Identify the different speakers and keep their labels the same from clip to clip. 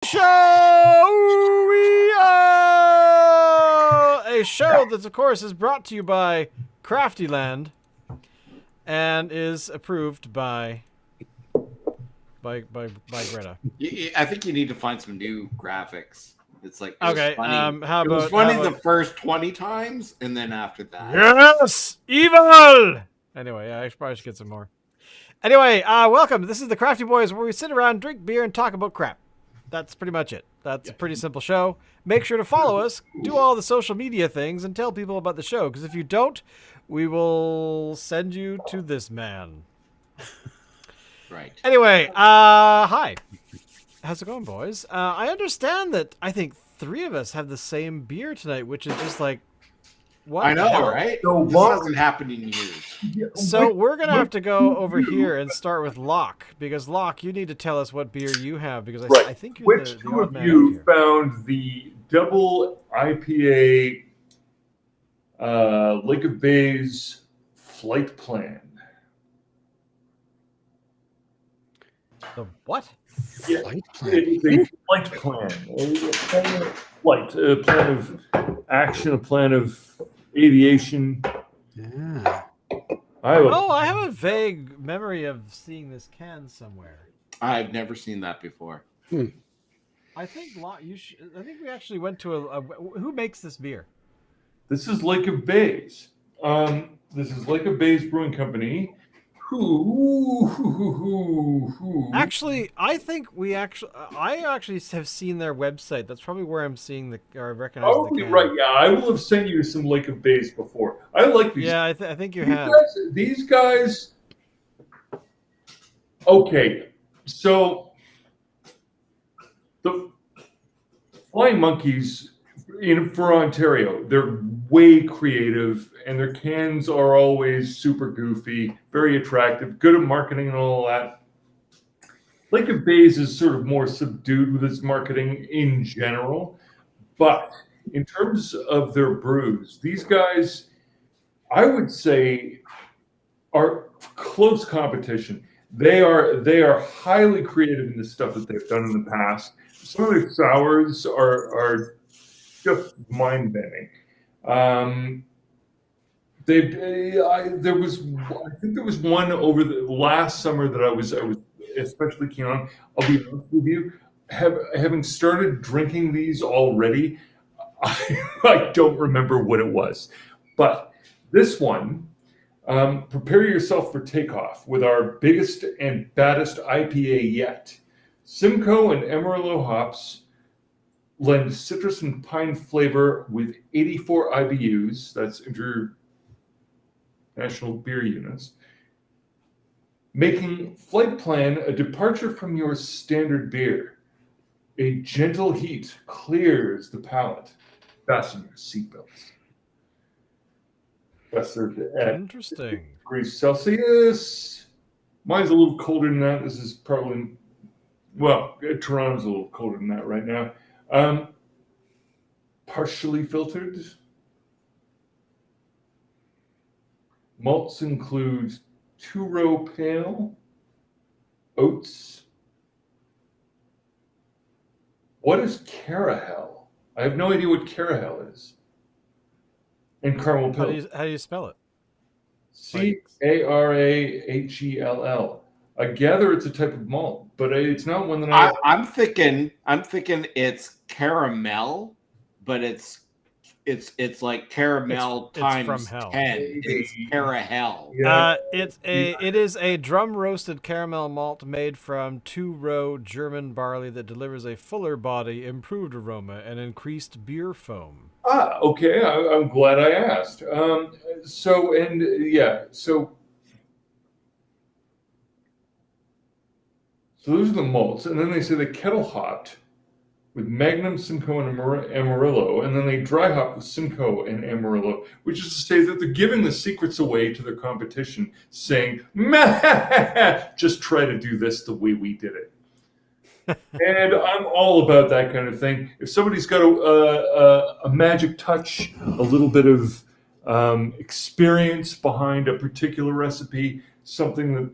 Speaker 1: Show! A show that, of course, is brought to you by Crafty Land and is approved by Greta.
Speaker 2: I think you need to find some new graphics. It's like
Speaker 1: Okay. How
Speaker 2: it was
Speaker 1: about
Speaker 2: funny the first 20 times, and then after that,
Speaker 1: yes, evil. Anyway, yeah, I probably should get some more. Anyway, welcome. This is the Crafty Boys, where we sit around, drink beer, and talk about crap. That's pretty much it. That's a pretty simple show. Make sure to follow us, do all the social media things, and tell people about the show. Because if you don't, we will send you to this man.
Speaker 2: right?
Speaker 1: Anyway, hi. How's it going, boys? I understand that I think 3 of us have the same beer tonight, which is just like, what?
Speaker 2: I know, right?
Speaker 3: So
Speaker 2: this hasn't happened in years.
Speaker 1: So we're going to have to go over here and start with Locke, because Locke, you need to tell us what beer you have, because I think you're
Speaker 3: Which
Speaker 1: the
Speaker 3: two
Speaker 1: odd
Speaker 3: of
Speaker 1: man
Speaker 3: you
Speaker 1: out here.
Speaker 3: found the double IPA Lake of Bays flight plan?
Speaker 1: The what?
Speaker 3: Flight plan? It is a flight plan. A plan of action, a plan of aviation.
Speaker 4: Yeah.
Speaker 3: I have a
Speaker 1: I have a vague memory of seeing this can somewhere.
Speaker 2: I've never seen that before.
Speaker 1: I think I think we actually went to who makes this beer?
Speaker 3: This is Lake of Bays. This is Lake of Bays Brewing Company.
Speaker 1: Actually, I think I actually have seen their website. That's probably where I'm seeing or recognizing the
Speaker 3: Probably
Speaker 1: can.
Speaker 3: right. Yeah, I will have sent you some Lake of Bays before. I like these.
Speaker 1: Yeah, I think you have.
Speaker 3: These guys. Okay, so the Flying Monkeys for Ontario, they're way creative, and their cans are always super goofy, very attractive, good at marketing and all that. Lake of Bays is sort of more subdued with its marketing in general, but in terms of their brews, these guys, I would say, are close competition. They are highly creative in the stuff that they've done in the past. Some of their sours are just mind-bending. I think there was one over the last summer that I was especially keen on. I'll be honest with you, having started drinking these already, I don't remember what it was, but this one, prepare yourself for takeoff with our biggest and baddest IPA yet. Simcoe and Amarillo hops lend citrus and pine flavor with 84 IBUs, that's International Beer Units, making Flight Plan a departure from your standard beer. A gentle heat clears the palate. Fasten your seatbelts. That's at
Speaker 1: Interesting.
Speaker 3: degrees Celsius. Mine's a little colder than that. This is probably, well, Toronto's a little colder than that right now. Partially filtered. Malts include 2-row pale, oats. What is Carahel? I have no idea what Carahel is. And caramel pills.
Speaker 1: How do you spell it?
Speaker 3: Carahell. I gather it's a type of malt, but it's not one that
Speaker 2: I'm thinking it's caramel, but it's like caramel times
Speaker 1: from hell.
Speaker 2: 10. It's Carahel.
Speaker 3: Yeah.
Speaker 1: It is a drum roasted caramel malt made from 2-row German barley that delivers a fuller body, improved aroma, and increased beer foam.
Speaker 3: Okay. I'm glad I asked. So those are the malts, and then they say they kettle hopped with Magnum, Simcoe, and Amarillo, and then they dry hop with Simcoe and Amarillo, which is to say that they're giving the secrets away to their competition, saying, just try to do this the way we did it. And I'm all about that kind of thing. If somebody's got a magic touch, a little bit of experience behind a particular recipe, something that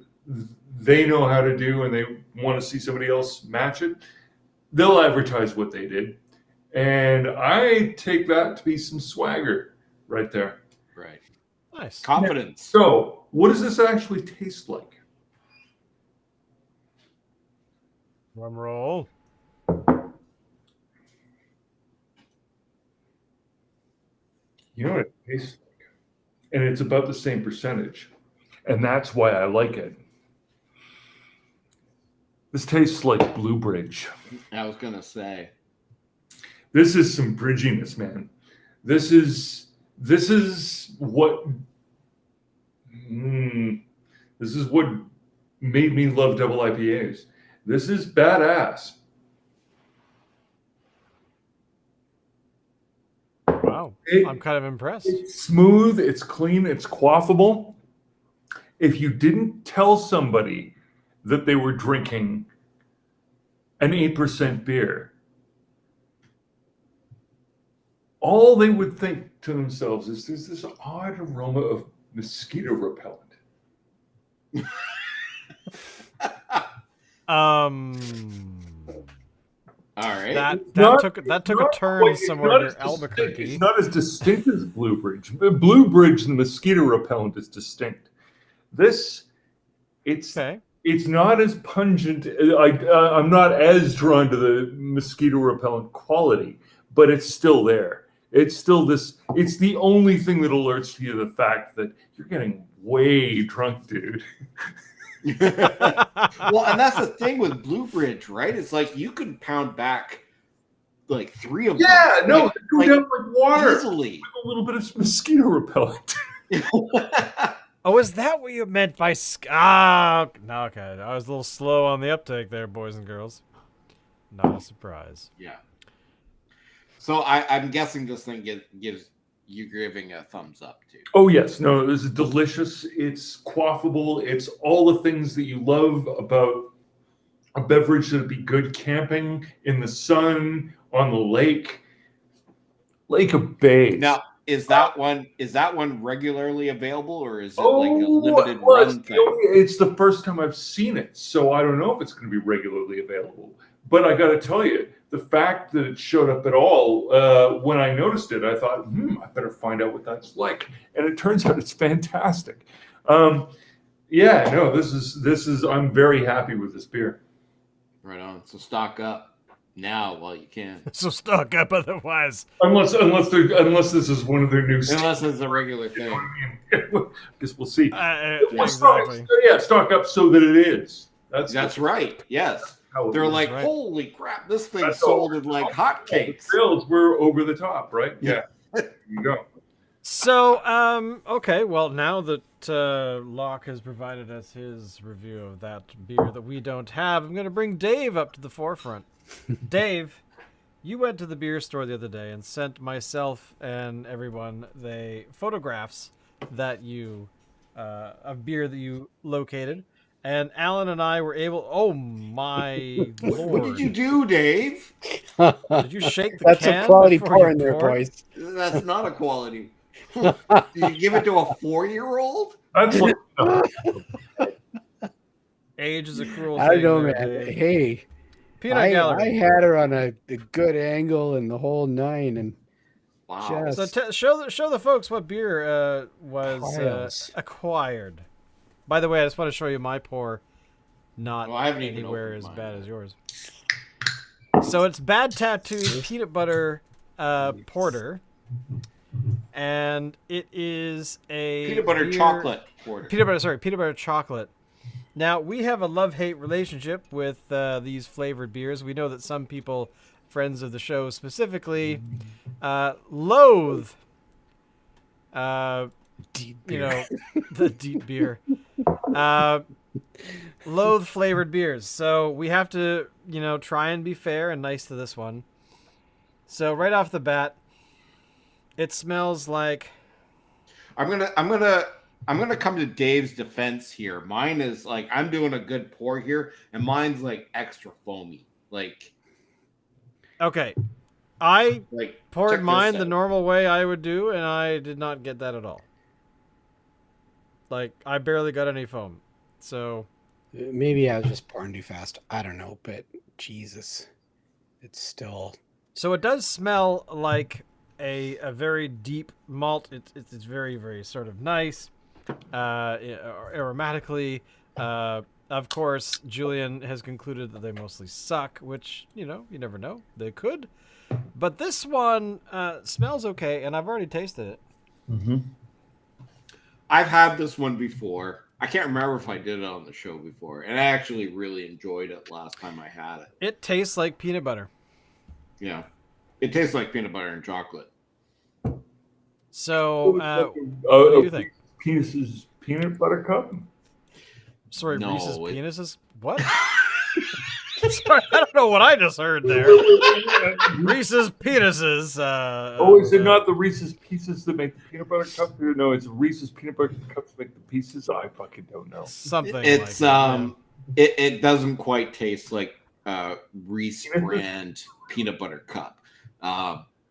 Speaker 3: they know how to do, and they want to see somebody else match it, they'll advertise what they did. And I take that to be some swagger right there.
Speaker 2: Right.
Speaker 1: Nice.
Speaker 2: Confidence.
Speaker 3: So, what does this actually taste like?
Speaker 1: Drum roll.
Speaker 3: You know what it tastes like? And it's about the same percentage. And that's why I like it. This tastes like Blue Bridge.
Speaker 2: I was gonna say.
Speaker 3: This is some bridginess, man. This is what made me love double IPAs. This is badass.
Speaker 1: Wow. I'm kind of impressed.
Speaker 3: It's smooth, it's clean, it's quaffable. If you didn't tell somebody that they were drinking an 8% beer, all they would think to themselves is there's this odd aroma of mosquito repellent.
Speaker 2: All right.
Speaker 1: That took a turn somewhere near Albuquerque.
Speaker 3: It's not as distinct as Blue Bridge. Blue Bridge, the mosquito repellent is distinct. It's not as pungent. I'm not as drawn to the mosquito repellent quality, but it's still there. It's still this. It's the only thing that alerts you to the fact that you're getting way drunk, dude.
Speaker 2: Well, and that's the thing with Blue Bridge, right? It's like you can pound back like 3 of them.
Speaker 3: Yeah, no, go down like water.
Speaker 2: Easily.
Speaker 3: With a little bit of mosquito repellent.
Speaker 1: Oh, is that what you meant by no, okay. I was a little slow on the uptake there, boys and girls. Not a surprise.
Speaker 2: Yeah. So I'm guessing this thing gives you giving a thumbs up too.
Speaker 3: Oh yes, no, this is delicious. It's quaffable. It's all the things that you love about a beverage that'd be good camping in the sun on the lake. Lake of Bays.
Speaker 2: Now, is that one regularly available, or is it like a limited run thing?
Speaker 3: It's the first time I've seen it, so I don't know if it's going to be regularly available. But I got to tell you, the fact that it showed up at all, when I noticed it, I thought, I better find out what that's like. And it turns out it's fantastic. I'm very happy with this beer.
Speaker 2: Right on. So stock up now while you can.
Speaker 1: So stock up otherwise.
Speaker 3: Unless this is one of their new.
Speaker 2: Unless it's a regular thing.
Speaker 3: I guess we'll see.
Speaker 1: Exactly.
Speaker 3: Stock up so that it is.
Speaker 2: That's right. Yes. They're like,
Speaker 1: right.
Speaker 2: Holy crap! This thing sold in like hotcakes.
Speaker 3: Sales were over the top, right? Yeah. There you go.
Speaker 1: So, okay. Well, now that Locke has provided us his review of that beer that we don't have, I'm going to bring Dave up to the forefront. Dave, you went to the beer store the other day and sent myself and everyone the photographs that you of beer that you located. And Alan and I were able. Oh my lord!
Speaker 2: What did you do, Dave?
Speaker 1: Did you shake the
Speaker 4: That's
Speaker 1: can?
Speaker 4: a quality
Speaker 1: before
Speaker 4: pour
Speaker 1: you
Speaker 4: in there,
Speaker 1: poured?
Speaker 4: boys.
Speaker 2: That's not a quality. Did you give it to a 4-year-old?
Speaker 3: That's like,
Speaker 1: Age is a cruel
Speaker 4: I
Speaker 1: thing.
Speaker 4: know,
Speaker 1: there,
Speaker 4: man.
Speaker 1: Dave.
Speaker 4: Hey,
Speaker 1: Peanut
Speaker 4: I
Speaker 1: gallery.
Speaker 4: had her on a good angle and the whole 9, and
Speaker 2: Wow.
Speaker 4: just
Speaker 1: So show the folks what beer was
Speaker 4: Piles.
Speaker 1: acquired. By the way, I just want to show you my pour. Not
Speaker 2: Well, I haven't even
Speaker 1: anywhere
Speaker 2: opened
Speaker 1: as
Speaker 2: mine.
Speaker 1: bad as yours. So it's Bad Tattooed peanut butter porter, and it is a
Speaker 2: Peanut butter
Speaker 1: beer-
Speaker 2: chocolate porter.
Speaker 1: Peanut butter chocolate. Now, we have a love-hate relationship with these flavored beers. We know that some people, friends of the show specifically, loathe,
Speaker 4: deep beer.
Speaker 1: the deep beer. Loathe flavored beers. So we have to, try and be fair and nice to this one. So right off the bat, it smells like...
Speaker 2: I'm gonna come to Dave's defense here. Mine is like I'm doing a good pour here, and mine's like extra foamy. Like
Speaker 1: Okay. I poured
Speaker 2: check
Speaker 1: mine
Speaker 2: this
Speaker 1: the
Speaker 2: out.
Speaker 1: normal way I would do, and I did not get that at all. Like, I barely got any foam. So,
Speaker 4: Maybe I was just pouring too fast. I don't know, but Jesus. it's still.
Speaker 1: So it does smell like a very deep malt. It's very, very sort of nice, aromatically. Of course, Julian has concluded that they mostly suck, which, you never know. They could. But this one smells okay, and I've already tasted it.
Speaker 3: Mm-hmm.
Speaker 2: I've had this one before. I can't remember if I did it on the show before, and I actually really enjoyed it last time I had it.
Speaker 1: It tastes like peanut butter.
Speaker 2: Yeah. It tastes like peanut butter and chocolate.
Speaker 1: So, what do you think?
Speaker 3: Penis's peanut butter cup?
Speaker 1: Sorry,
Speaker 2: No,
Speaker 1: Reese's
Speaker 2: it-
Speaker 1: penises? What? Sorry, I don't know what I just heard there. Reese's penises.
Speaker 3: Is it not the Reese's Pieces that make the peanut butter cup? No, it's Reese's peanut butter cups that make the pieces. I fucking don't know.
Speaker 1: Something
Speaker 2: It's
Speaker 1: like that.
Speaker 2: it doesn't quite taste like Reese brand peanut butter cup.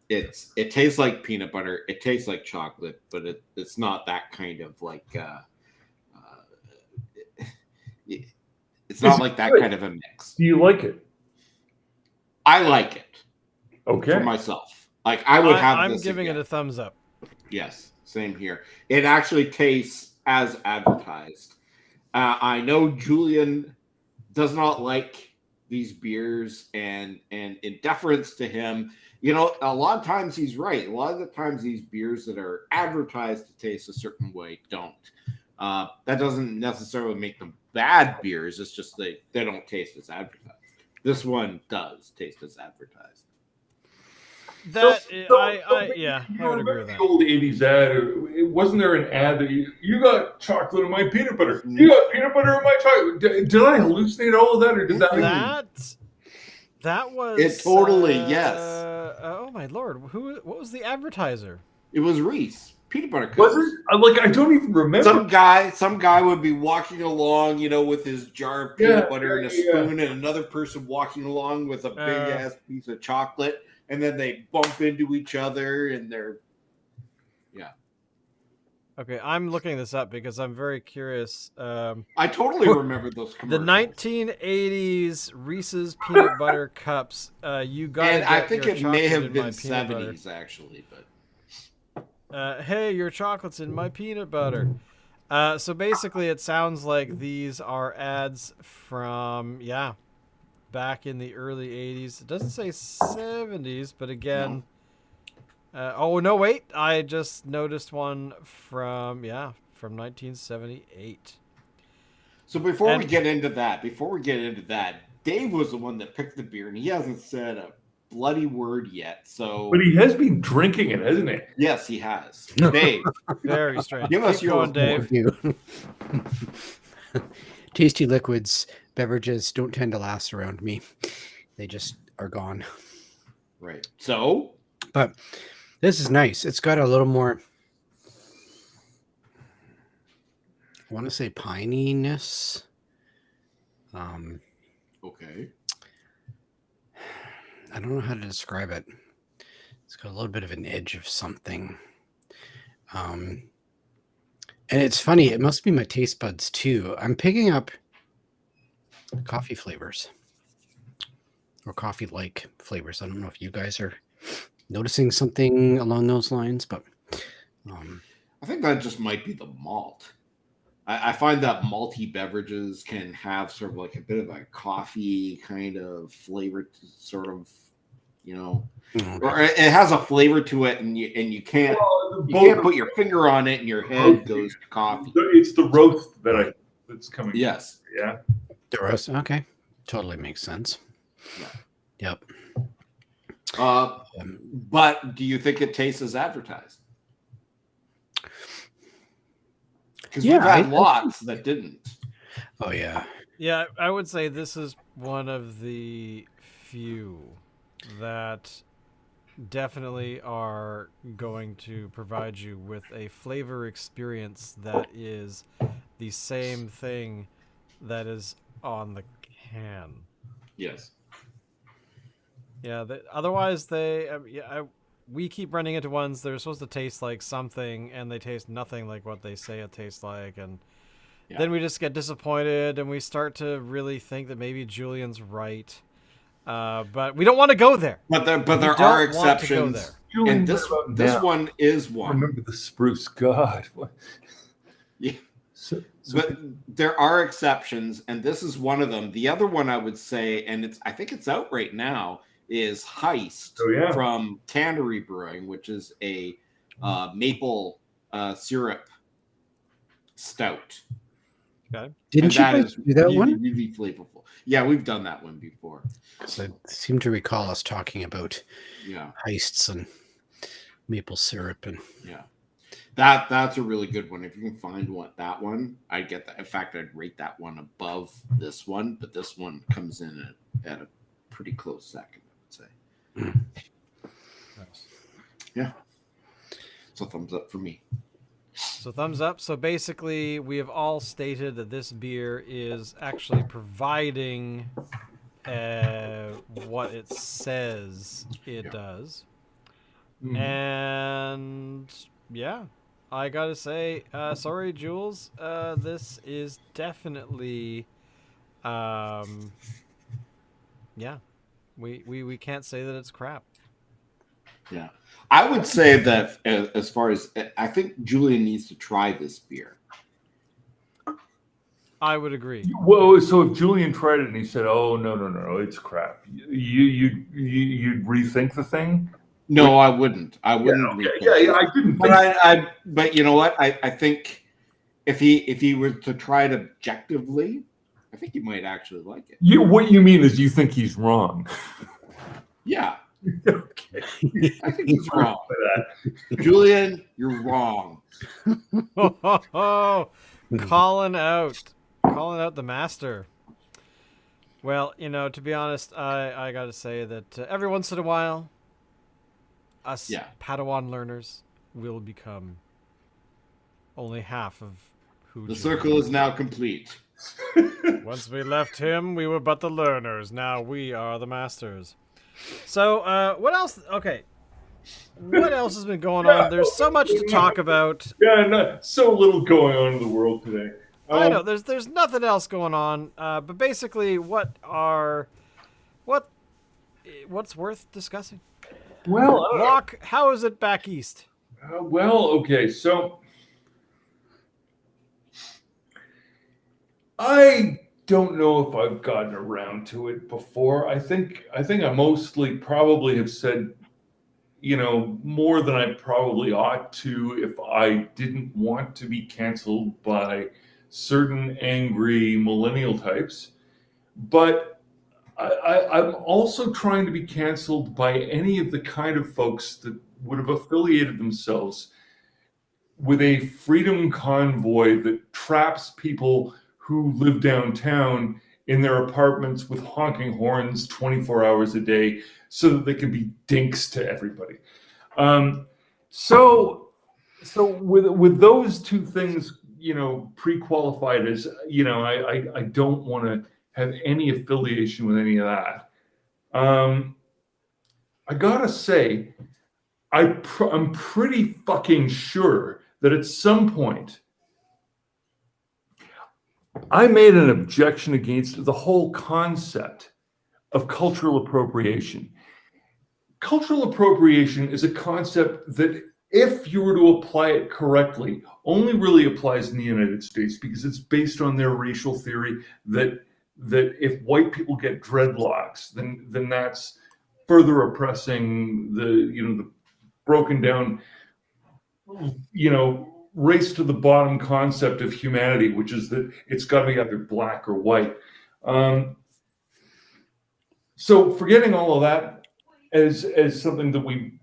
Speaker 2: It tastes like peanut butter. It tastes like chocolate, but it's not that kind of like. It's not like that kind of a mix.
Speaker 3: Do you like it?
Speaker 2: I like it
Speaker 3: Okay.
Speaker 2: for myself. Like I would have.
Speaker 1: I'm
Speaker 2: this
Speaker 1: giving
Speaker 2: again.
Speaker 1: it a thumbs up.
Speaker 2: Yes, same here. It actually tastes as advertised. I know Julian does not like these beers, and in deference to him, a lot of times he's right. A lot of the times these beers that are advertised to taste a certain way don't. That doesn't necessarily make them bad beers. It's just they don't taste as advertised. This one does taste as advertised.
Speaker 1: That
Speaker 3: So,
Speaker 1: yeah,
Speaker 3: you
Speaker 1: I would
Speaker 3: remember
Speaker 1: agree with
Speaker 3: the
Speaker 1: that.
Speaker 3: old 80s ad? Wasn't there an ad that you got chocolate in my peanut butter? You got peanut butter in my chocolate. Did I hallucinate all of that, or did that?
Speaker 1: That was
Speaker 2: It totally, yes.
Speaker 1: Oh my lord! What was the advertiser?
Speaker 2: It was Reese peanut butter cups.
Speaker 3: Was it? I don't even remember.
Speaker 2: Some guy would be walking along, with his jar of peanut butter and a spoon, and another person walking along with a big ass piece of chocolate, and then they bump into each other, and they're
Speaker 1: Okay, I'm looking this up because I'm very curious.
Speaker 2: I totally remember those
Speaker 1: The
Speaker 2: commercials.
Speaker 1: 1980s Reese's peanut butter cups. You got.
Speaker 2: And I think it may have been 70s actually, but
Speaker 1: hey, your chocolate's in my peanut butter. So basically, it sounds like these are ads from back in the early 80s. It doesn't say 70s, but again. Oh no! Wait, I just noticed one from 1978.
Speaker 2: So before we get into that, Dave was the one that picked the beer, and he hasn't said a bloody word yet. So,
Speaker 3: But he has been drinking it, hasn't he?
Speaker 2: yes, he has. Dave,
Speaker 1: Very strange.
Speaker 2: give us
Speaker 1: Keep going,
Speaker 2: yours,
Speaker 1: Dave.
Speaker 4: You. Tasty liquids, beverages don't tend to last around me. They just are gone.
Speaker 2: right? So,
Speaker 4: But this is nice. It's got a little more, I want to say pininess.
Speaker 2: okay.
Speaker 4: I don't know how to describe it. It's got a little bit of an edge of something. And it's funny. It must be my taste buds too. I'm picking up coffee flavors or coffee-like flavors. I don't know if you guys are noticing something along those lines, but
Speaker 2: I think that just might be the malt. I find that malty beverages can have sort of like a bit of a coffee kind of flavor, to sort of, or it has a flavor to it, and you can't put your finger on it, and your head goes to coffee.
Speaker 3: It's the roast that's coming.
Speaker 2: Yes.
Speaker 3: Yeah.
Speaker 4: the rest. Okay, totally makes sense.
Speaker 2: Yeah.
Speaker 4: Yep.
Speaker 2: But do you think it tastes as advertised? Because we've had lots that didn't.
Speaker 4: Oh yeah.
Speaker 1: Yeah, I would say this is one of the few that definitely are going to provide you with a flavor experience that is the same thing that is on the can.
Speaker 2: Yes.
Speaker 1: Yeah, otherwise we keep running into ones that are supposed to taste like something and they taste nothing like what they say it tastes like, and then we just get disappointed and we start to really think that maybe Julian's right. But we don't want to go there.
Speaker 2: But there
Speaker 1: We
Speaker 2: are
Speaker 1: don't want to go
Speaker 2: exceptions,
Speaker 1: there.
Speaker 3: Julian,
Speaker 2: and
Speaker 3: what about
Speaker 2: this
Speaker 3: now?
Speaker 2: one is one.
Speaker 3: Remember the spruce. God.
Speaker 2: Yeah.
Speaker 3: So
Speaker 2: But there are exceptions, and this is one of them. The other one I would say, and I think it's out right now, is Heist
Speaker 3: Oh, yeah.
Speaker 2: from Cannery Brewing, which is a maple syrup stout.
Speaker 1: Okay.
Speaker 4: Didn't
Speaker 2: And
Speaker 4: you guys do that
Speaker 2: really,
Speaker 4: one?
Speaker 2: really flavorful. Yeah, we've done that one before.
Speaker 4: 'Cause I seem to recall us talking about
Speaker 2: Yeah,
Speaker 4: heists and maple syrup and
Speaker 2: yeah. That's a really good one. If you can find that one, I'd get that. In fact, I'd rate that one above this one, but this one comes in at a pretty close second, I would say.
Speaker 1: Nice.
Speaker 2: Yeah. So thumbs up for me.
Speaker 1: So thumbs up. So basically, we have all stated that this beer is actually providing what it says it does.
Speaker 3: Mhm.
Speaker 1: And yeah, I gotta say, sorry, Jules. This is definitely, yeah. We can't say that it's crap.
Speaker 2: Yeah. I would say that as far as I think Julian needs to try this beer.
Speaker 1: I would agree.
Speaker 3: Well, so if Julian tried it and he said, "Oh no, it's crap," you'd rethink the thing.
Speaker 2: No, I wouldn't. I wouldn't.
Speaker 3: Yeah, I didn't.
Speaker 2: But but you know what? I think if he were to try it objectively, I think he might actually like it.
Speaker 3: What you mean is you think he's wrong.
Speaker 2: Yeah,
Speaker 3: Okay.
Speaker 2: I think he's wrong. Julian, you're wrong.
Speaker 1: calling out the master. Well, to be honest, I gotta say that every once in a while, us Padawan learners will become only half of who
Speaker 2: The circle is now complete.
Speaker 1: Once we left him, we were but the learners. Now we are the masters. So, what else? Okay. What else has been going on? There's so much to talk about.
Speaker 3: Yeah, so little going on in the world today.
Speaker 1: I know there's nothing else going on. But basically, what's worth discussing?
Speaker 3: Well,
Speaker 1: Locke, how is it back east?
Speaker 3: Okay, so I don't know if I've gotten around to it before. I think I mostly probably have said, more than I probably ought to if I didn't want to be canceled by certain angry millennial types. But I'm also trying to be canceled by any of the kind of folks that would have affiliated themselves with a freedom convoy that traps people who live downtown in their apartments with honking horns 24 hours a day so that they can be dinks to everybody. So with those two things, pre-qualified as, I don't want to have any affiliation with any of that. I gotta say, I'm pretty fucking sure that at some point I made an objection against the whole concept of cultural appropriation. Cultural appropriation is a concept that, if you were to apply it correctly, only really applies in the United States because it's based on their racial theory that if white people get dreadlocks, then that's further oppressing the broken down, race to the bottom concept of humanity, which is that it's got to be either black or white. So forgetting all of that as something that we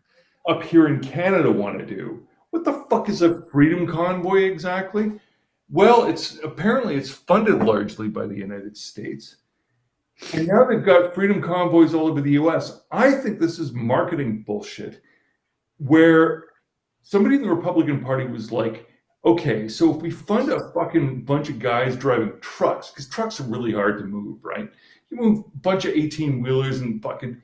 Speaker 3: up here in Canada want to do, what the fuck is a freedom convoy exactly? Well, it's funded largely by the United States. And now they've got freedom convoys all over the US. I think this is marketing bullshit, where somebody in the Republican Party was like, okay, so if we fund a fucking bunch of guys driving trucks, because trucks are really hard to move, right? You move a bunch of 18-wheelers and fucking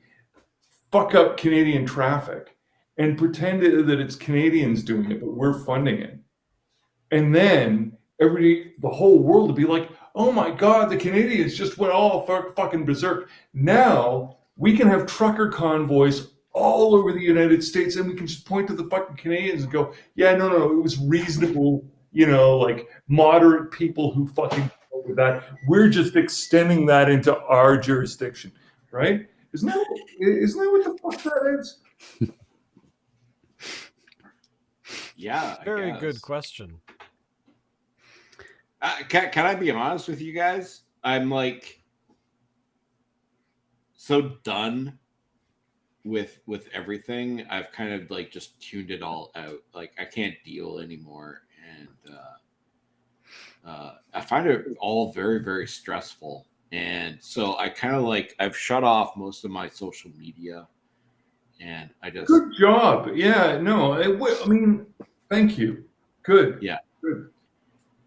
Speaker 3: fuck up Canadian traffic and pretend that it's Canadians doing it, but we're funding it. And then the whole world would be like, oh my God, the Canadians just went all fucking berserk. Now We can have trucker convoys all over the United States, and we can just point to the fucking Canadians and go, yeah, no, it was reasonable, like moderate people who fucking go with that. We're just extending that into our jurisdiction, right? Isn't that what the fuck that is?
Speaker 2: Yeah.
Speaker 1: Very good question.
Speaker 2: Can I be honest with you guys? I'm like so done with everything. I've kind of like just tuned it all out. Like I can't deal anymore, and I find it all very, very stressful. And so I kind of like I've shut off most of my social media, and I just
Speaker 3: good job. Yeah, no, I mean, thank you. Good.
Speaker 2: Yeah.
Speaker 3: Good.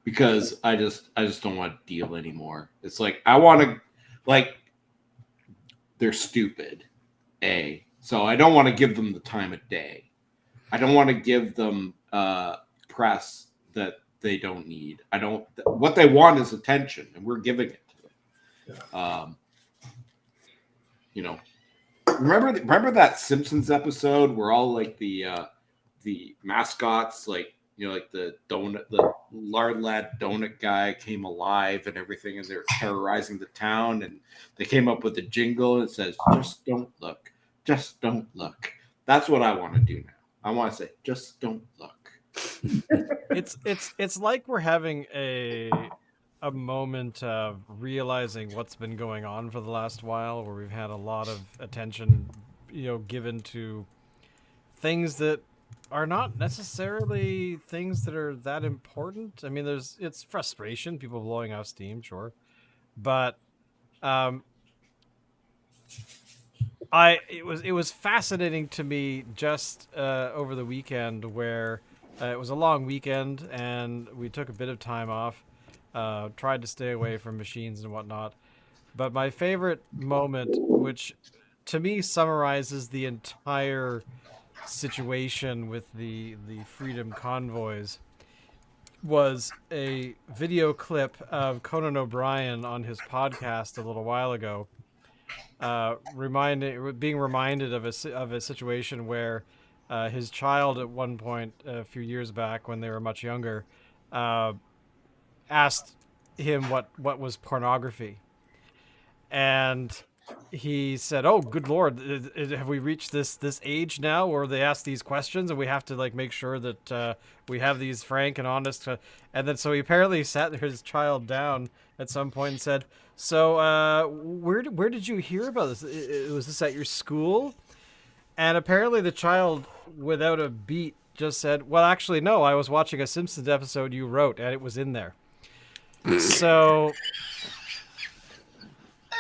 Speaker 2: Because I just don't want to deal anymore. It's like I want to, like, they're stupid, so I don't want to give them the time of day. I don't want to give them press that they don't need. What they want is attention, and we're giving it to them. Remember that Simpsons episode where all like the mascots, like like the lard lad donut guy came alive and everything, and they're terrorizing the town, and they came up with a jingle that says, "Just don't look, just don't look." That's what I want to do now. I want to say, "Just don't look."
Speaker 1: It's like we're having a moment of realizing what's been going on for the last while, where we've had a lot of attention, given to things that are not necessarily things that are that important. I mean, it's frustration, people blowing off steam, sure, but it was fascinating to me just over the weekend, where it was a long weekend and we took a bit of time off, tried to stay away from machines and whatnot. But my favorite moment, which to me summarizes the entire situation with the Freedom Convoys, was a video clip of Conan OBrien on his podcast a little while ago, being reminded of a situation where his child at one point a few years back, when they were much younger, asked him what was pornography, and he said, "Oh, good Lord, have we reached this age now where they ask these questions and we have to like make sure that we have these frank and honest?" And then so he apparently sat his child down at some point and said, "So where did you hear about this? Was this at your school?" And apparently the child, without a beat, just said, "Well, actually, no. I was watching a Simpsons episode you wrote, and it was in there." So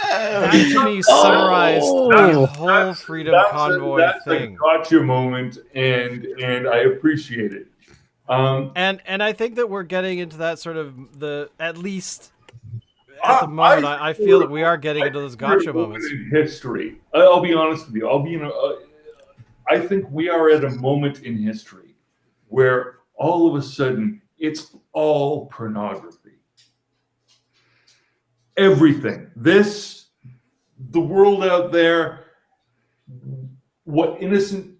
Speaker 1: that to me summarized the whole Freedom Convoy thing.
Speaker 3: That's a gotcha moment, and I appreciate it.
Speaker 1: And I think that we're getting into that sort of at least at the moment. I feel that we are getting into those gotcha moments
Speaker 3: in history. I'll be honest with you. I think we are at a moment in history where all of a sudden it's all pornography. Everything. The world out there, what innocent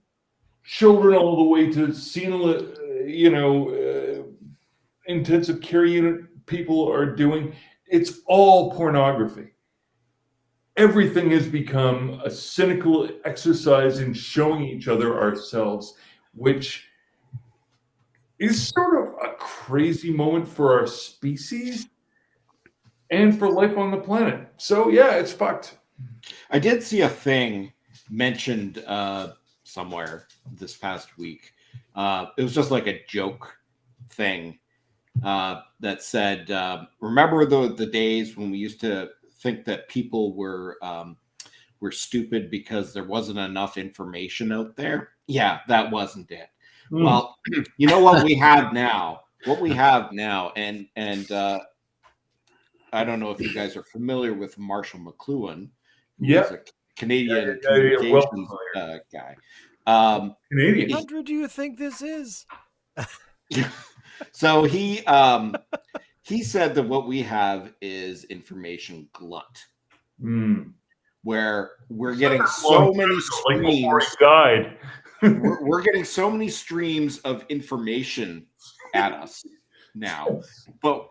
Speaker 3: children all the way to senile, intensive care unit people are doing, it's all pornography. Everything has become a cynical exercise in showing each other ourselves, which is sort of a crazy moment for our species and for life on the planet. So yeah, it's fucked.
Speaker 2: I did see a thing mentioned somewhere this past week. It was just like a joke thing that said, remember the days when we used to think that people were stupid because there wasn't enough information out there? Yeah, that wasn't it. Well, you know what we have now? And I don't know if you guys are familiar with Marshall McLuhan. He's a Canadian communications guy.
Speaker 3: Canadian.
Speaker 1: What country do you think this is?
Speaker 2: So he said that what we have is information glut. where we're getting so many
Speaker 3: Like before he
Speaker 2: streams.
Speaker 3: died.
Speaker 2: We're getting so many streams of information at us now, but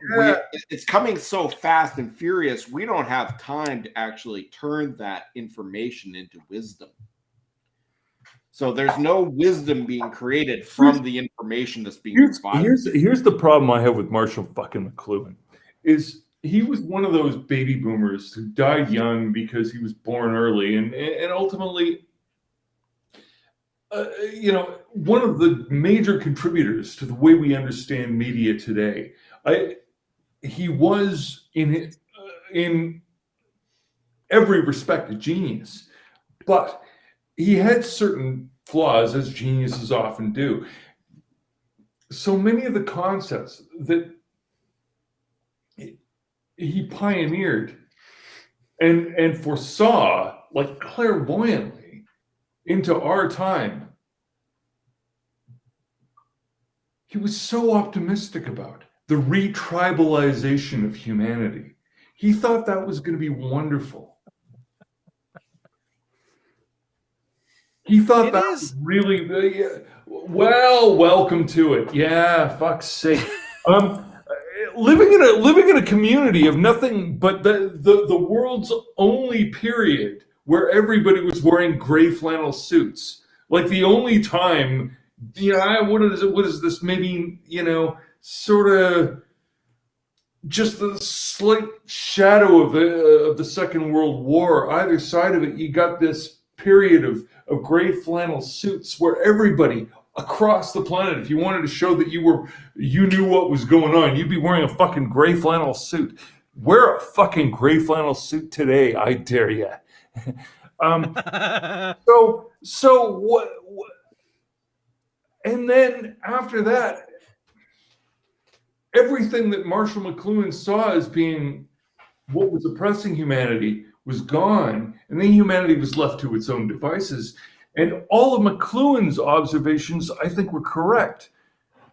Speaker 2: it's coming so fast and furious. We don't have time to actually turn that information into wisdom. So there's no wisdom being created from the information that's being provided.
Speaker 3: Here's the problem I have with Marshall fucking McLuhan is he was one of those baby boomers who died young because he was born early, and ultimately, one of the major contributors to the way we understand media today. He was in every respect a genius, but he had certain flaws, as geniuses often do. So many of the concepts that he pioneered and foresaw, like clairvoyantly, into our time, he was so optimistic about the retribalization of humanity. He thought that was going to be wonderful. He thought that was really, well, welcome to it. Yeah, fuck's sake. Living in a community of nothing but the world's only period where everybody was wearing gray flannel suits. Like the only time, what is this? Maybe, sort of just the slight shadow of the Second World War. Either side of it, you got this period of gray flannel suits where everybody across the planet, if you wanted to show that you knew what was going on, you'd be wearing a fucking gray flannel suit. Wear a fucking gray flannel suit today, I dare you. So what? And then after that, everything that Marshall McLuhan saw as being what was oppressing humanity was gone, and then humanity was left to its own devices. And all of McLuhan's observations, I think, were correct.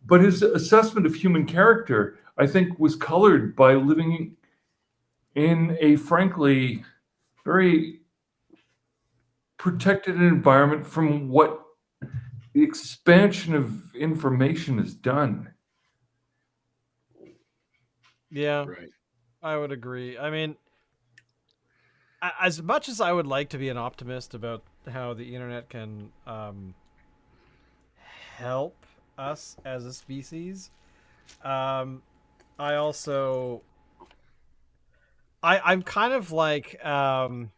Speaker 3: But his assessment of human character, I think, was colored by living in a, frankly, very protected environment from what the expansion of information has done.
Speaker 1: Yeah,
Speaker 2: Right.
Speaker 1: I would agree. I mean, as much as I would like to be an optimist about how the internet can help us as a species, I also I'm kind of like the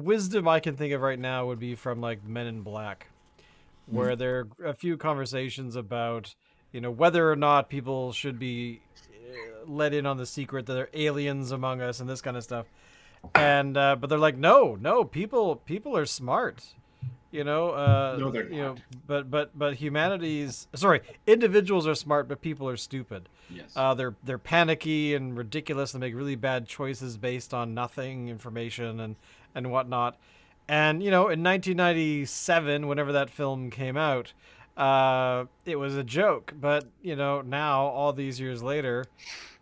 Speaker 1: wisdom I can think of right now would be from like Men in Black, where there are a few conversations about whether or not people should be let in on the secret that there are aliens among us and this kind of stuff. And but they're like, no, people are smart,
Speaker 2: No, they're not.
Speaker 1: but individuals are smart, but people are stupid.
Speaker 2: Yes.
Speaker 1: They're panicky and ridiculous and make really bad choices based on nothing information and whatnot. And in 1997, whenever that film came out, it was a joke. But now all these years later,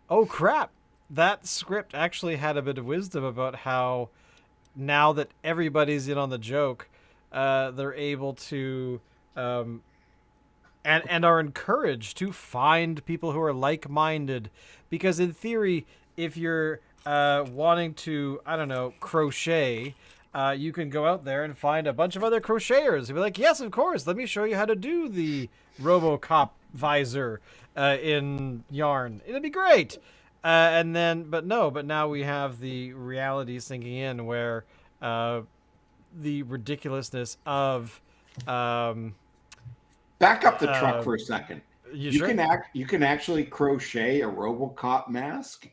Speaker 1: oh crap. That script actually had a bit of wisdom about how now that everybody's in on the joke, they're able to and are encouraged to find people who are like-minded. Because in theory, if you're wanting to, I don't know, crochet, you can go out there and find a bunch of other crocheters. You'll be like, yes, of course, let me show you how to do the RoboCop visor in yarn. It'll be great. But now we have the reality sinking in where the ridiculousness of
Speaker 2: back up the truck for a second.
Speaker 1: You
Speaker 2: can actually crochet a RoboCop mask.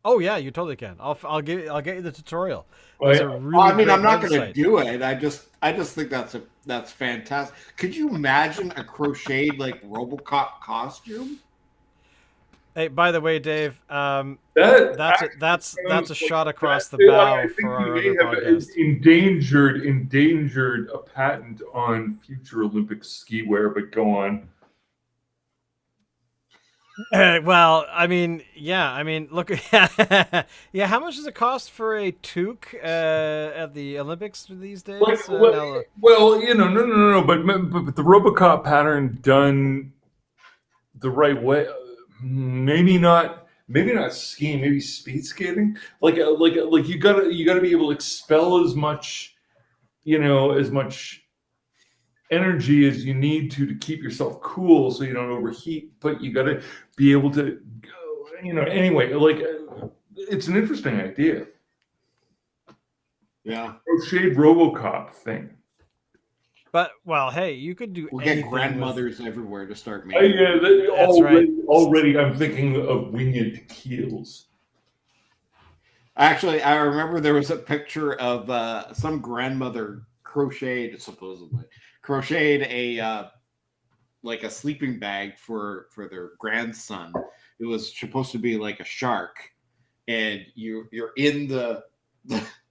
Speaker 1: Oh yeah, you totally can. I'll get you the tutorial.
Speaker 2: I'm not going to do it. I just think that's fantastic. Could you imagine a crocheted like RoboCop costume?
Speaker 3: Hey,
Speaker 1: by the way, Dave, that's a shot across the bow for our other podcast.
Speaker 3: Endangered a patent on future Olympic ski wear, but go on.
Speaker 1: Well, I mean, yeah. I mean, look. Yeah, how much does it cost for a toque at the Olympics these days?
Speaker 3: Well, no, no. But the RoboCop pattern done the right way, maybe not. Maybe not skiing. Maybe speed skating. Like you gotta be able to expel as much, as much energy as you need to keep yourself cool so you don't overheat. But you gotta be able to, anyway. It's an interesting idea.
Speaker 2: Yeah.
Speaker 3: Crocheted RoboCop thing.
Speaker 1: But well, hey, you could do.
Speaker 2: We'll
Speaker 1: anything
Speaker 2: get
Speaker 1: with-
Speaker 2: grandmothers everywhere to start making.
Speaker 3: Yeah,
Speaker 1: That's
Speaker 3: already I'm thinking of winged tequils.
Speaker 2: Actually, I remember there was a picture of some grandmother supposedly crocheted a like a sleeping bag for their grandson. It was supposed to be like a shark, and you're in the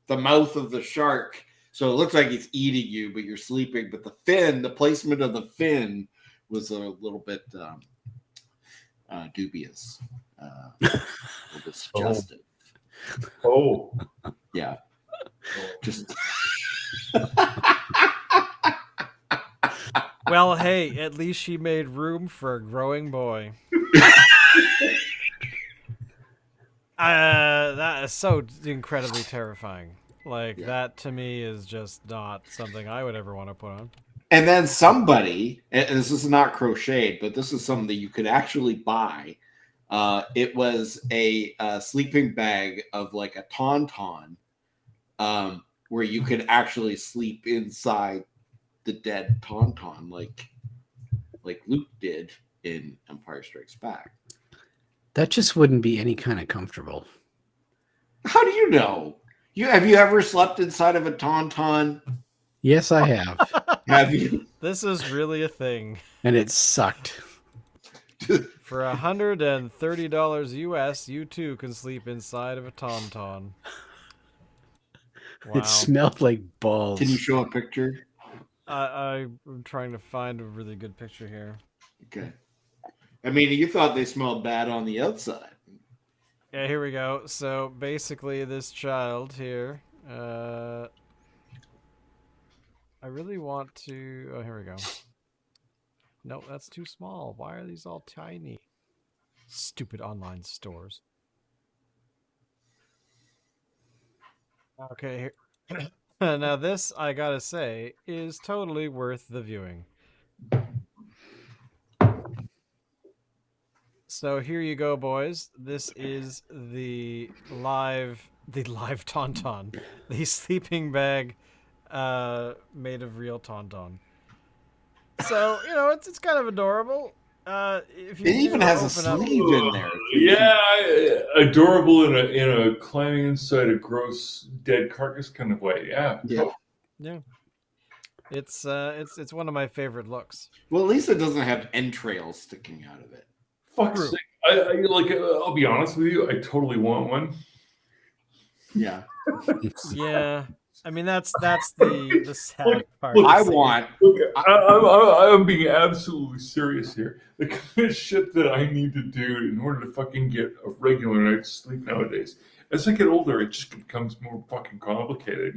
Speaker 2: mouth of the shark, so it looks like it's eating you, but you're sleeping. But the placement of the fin was a little bit dubious, a little bit suggestive.
Speaker 3: Oh,
Speaker 2: Yeah, just
Speaker 1: Well, hey, at least she made room for a growing boy. That is so incredibly terrifying. Like, that to me is just not something I would ever want to put on.
Speaker 2: And then somebody, and this is not crocheted, but this is something that you could actually buy. It was a sleeping bag of like a tauntaun, where you could actually sleep inside the dead tauntaun, like Luke did in Empire Strikes Back.
Speaker 4: That just wouldn't be any kind of comfortable.
Speaker 2: How do you know? Have you ever slept inside of a tauntaun?
Speaker 4: Yes, I have.
Speaker 2: Have you?
Speaker 1: This is really a thing.
Speaker 4: And it sucked.
Speaker 1: For $130 US, you too can sleep inside of a tauntaun. Wow.
Speaker 4: It smelled like balls.
Speaker 2: Can you show a picture?
Speaker 1: I'm trying to find a really good picture here.
Speaker 2: Okay. I mean, you thought they smelled bad on the outside.
Speaker 1: Yeah, here we go. So basically, this child here. I really want to. Oh, here we go. No, that's too small. Why are these all tiny? Stupid online stores. Okay. Now this, I gotta say, is totally worth the viewing. So here you go, boys. This is the live tauntaun, the sleeping bag, made of real tauntaun. So it's kind of adorable. If you
Speaker 2: It even has a sleeve in there.
Speaker 3: Yeah, adorable in a climbing inside a gross dead carcass kind of way. Yeah.
Speaker 1: Yeah. It's one of my favorite looks.
Speaker 2: Well, at least it doesn't have entrails sticking out of it.
Speaker 3: Fuck's sake. I'll be honest with you. I totally want one.
Speaker 2: Yeah.
Speaker 1: Yeah. I mean that's the sad part.
Speaker 3: I'm being absolutely serious here. The kind of shit that I need to do in order to fucking get a regular night's sleep nowadays. As I get older, it just becomes more fucking complicated,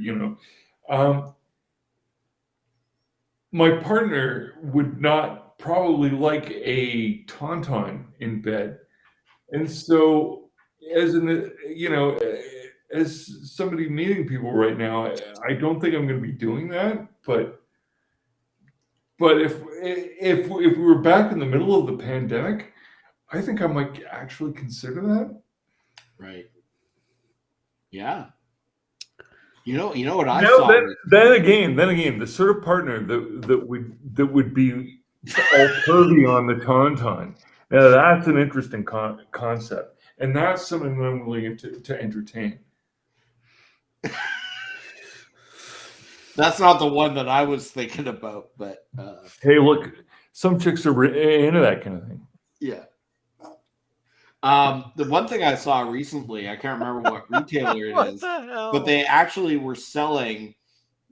Speaker 3: my partner would not probably like a tauntaun in bed. And so as somebody meeting people right now, I don't think I'm going to be doing that. But if we were back in the middle of the pandemic, I think I might actually consider that.
Speaker 2: Right. Yeah. You know what I saw.
Speaker 3: Then again, the sort of partner that would be all pervy on the tauntaun. Now that's an interesting concept, and that's something that I'm willing to entertain.
Speaker 2: That's not the one that I was thinking about, but
Speaker 3: hey, look, some chicks are into that kind of thing.
Speaker 2: Yeah. The one thing I saw recently, I can't remember what retailer it is, but they actually were selling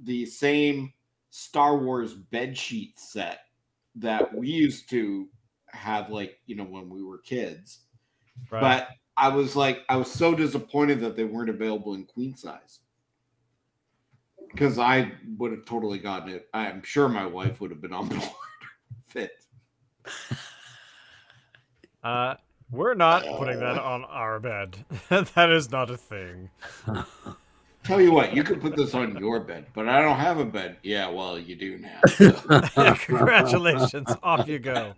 Speaker 2: the same Star Wars bedsheet set that we used to have like, when we were kids.
Speaker 1: Right.
Speaker 2: But I was so disappointed that they weren't available in queen size. Because I would have totally gotten it. I'm sure my wife would have been on board. Fit.
Speaker 1: We're not putting that on our bed. That is not a thing.
Speaker 2: Tell you what, you could put this on your bed, but I don't have a bed. Yeah, well, you do now.
Speaker 1: Congratulations. Off you go.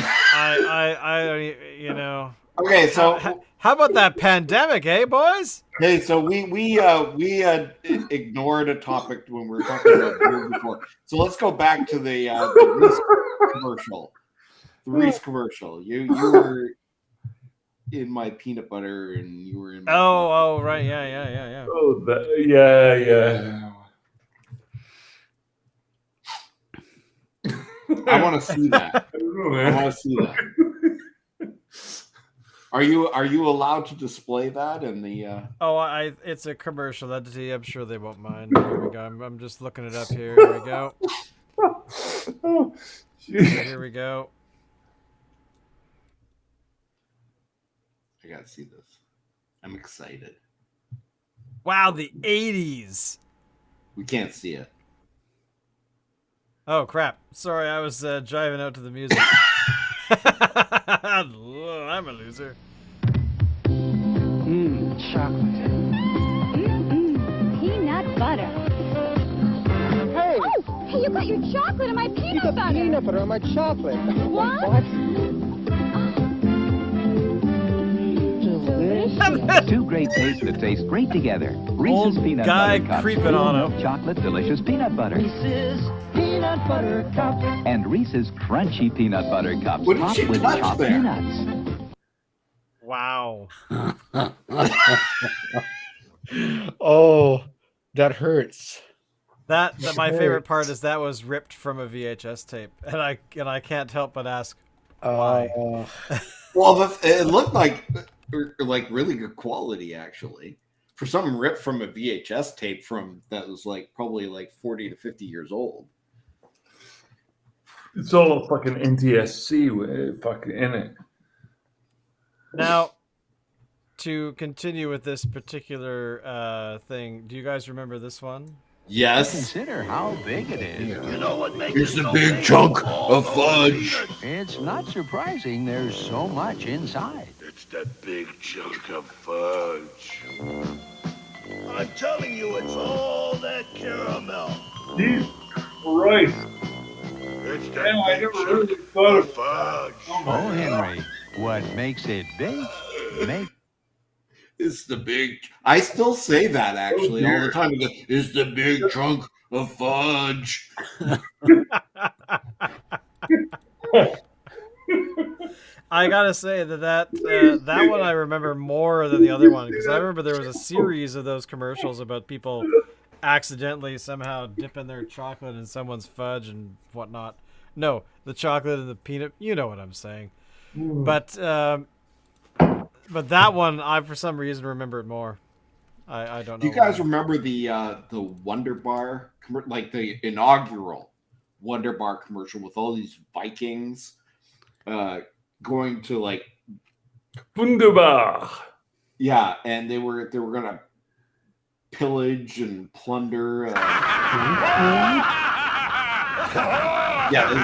Speaker 1: I
Speaker 2: Okay, so
Speaker 1: how about that pandemic, eh, boys?
Speaker 2: hey, so we ignored a topic when we were talking about beer before. So let's go back to the Reese commercial. The Reese commercial. You were in my peanut butter, and you were in.
Speaker 1: Oh, right, yeah.
Speaker 3: Oh, yeah.
Speaker 2: I want to see that.
Speaker 3: I don't know,
Speaker 2: I
Speaker 3: man.
Speaker 2: want to see that. Are you allowed to display that in the?
Speaker 1: It's a commercial entity. I'm sure they won't mind. Here we go. I'm just looking it up here. Here we go.
Speaker 3: Oh,
Speaker 1: Here we go.
Speaker 2: I gotta see this. I'm excited.
Speaker 1: Wow, the 80s.
Speaker 2: We can't see it.
Speaker 1: Oh crap! Sorry, I was driving out to the music. I'm a loser.
Speaker 5: Chocolate.
Speaker 6: Peanut butter.
Speaker 5: Hey!
Speaker 6: Oh, hey, you got your chocolate and my
Speaker 5: You
Speaker 6: peanut
Speaker 5: got
Speaker 6: butter.
Speaker 5: peanut butter on my chocolate.
Speaker 6: What?
Speaker 5: Delicious.
Speaker 7: Two great tastes that taste great together.
Speaker 1: Old
Speaker 7: Reese's Peanut
Speaker 1: guy
Speaker 7: Butter Cups.
Speaker 1: creeping on him.
Speaker 7: Milk chocolate, delicious peanut butter.
Speaker 5: Reese's Peanut Butter Cup.
Speaker 7: And Reese's Crunchy Peanut Butter Cups.
Speaker 2: What did
Speaker 7: Topped
Speaker 2: she
Speaker 7: with
Speaker 2: touch
Speaker 7: chopped
Speaker 2: there?
Speaker 7: peanuts.
Speaker 1: Wow.
Speaker 4: Oh, that hurts.
Speaker 1: That my favorite part is that was ripped from a VHS tape, and I can't help but ask why.
Speaker 2: Well, it looked like really good quality, actually, for something ripped from a VHS tape that was probably 40 to 50 years old.
Speaker 3: It's all fucking NTSC fucking in it.
Speaker 1: Now, to continue with this particular thing, do you guys remember this one?
Speaker 2: Yes,
Speaker 7: Consider how big it is.
Speaker 8: You know what makes
Speaker 2: it's
Speaker 8: it
Speaker 2: a
Speaker 8: so
Speaker 2: big chunk of fudge.
Speaker 7: It's not surprising there's so much inside.
Speaker 8: It's that big chunk of fudge. I'm telling you, it's all that caramel.
Speaker 3: Jesus Christ.
Speaker 8: It's that
Speaker 3: Damn, I
Speaker 8: big
Speaker 3: never
Speaker 8: chunk
Speaker 3: really thought
Speaker 8: of
Speaker 3: of
Speaker 8: fudge.
Speaker 7: Oh, Henry, what makes it big?
Speaker 2: It's the big. I still say that actually all the time. I go, it's the big chunk of fudge.
Speaker 1: I gotta say that one I remember more than the other one, because I remember there was a series of those commercials about people accidentally somehow dipping their chocolate in someone's fudge and whatnot. No, the chocolate and the peanut. You know what I'm saying. But that one, I for some reason remember it more. I don't know.
Speaker 2: Do you guys
Speaker 1: why.
Speaker 2: remember the Wonderbar, the inaugural Wonderbar commercial with all these Vikings going to
Speaker 3: Wunderbar.
Speaker 2: yeah, and they were gonna pillage and plunder. Yeah, this is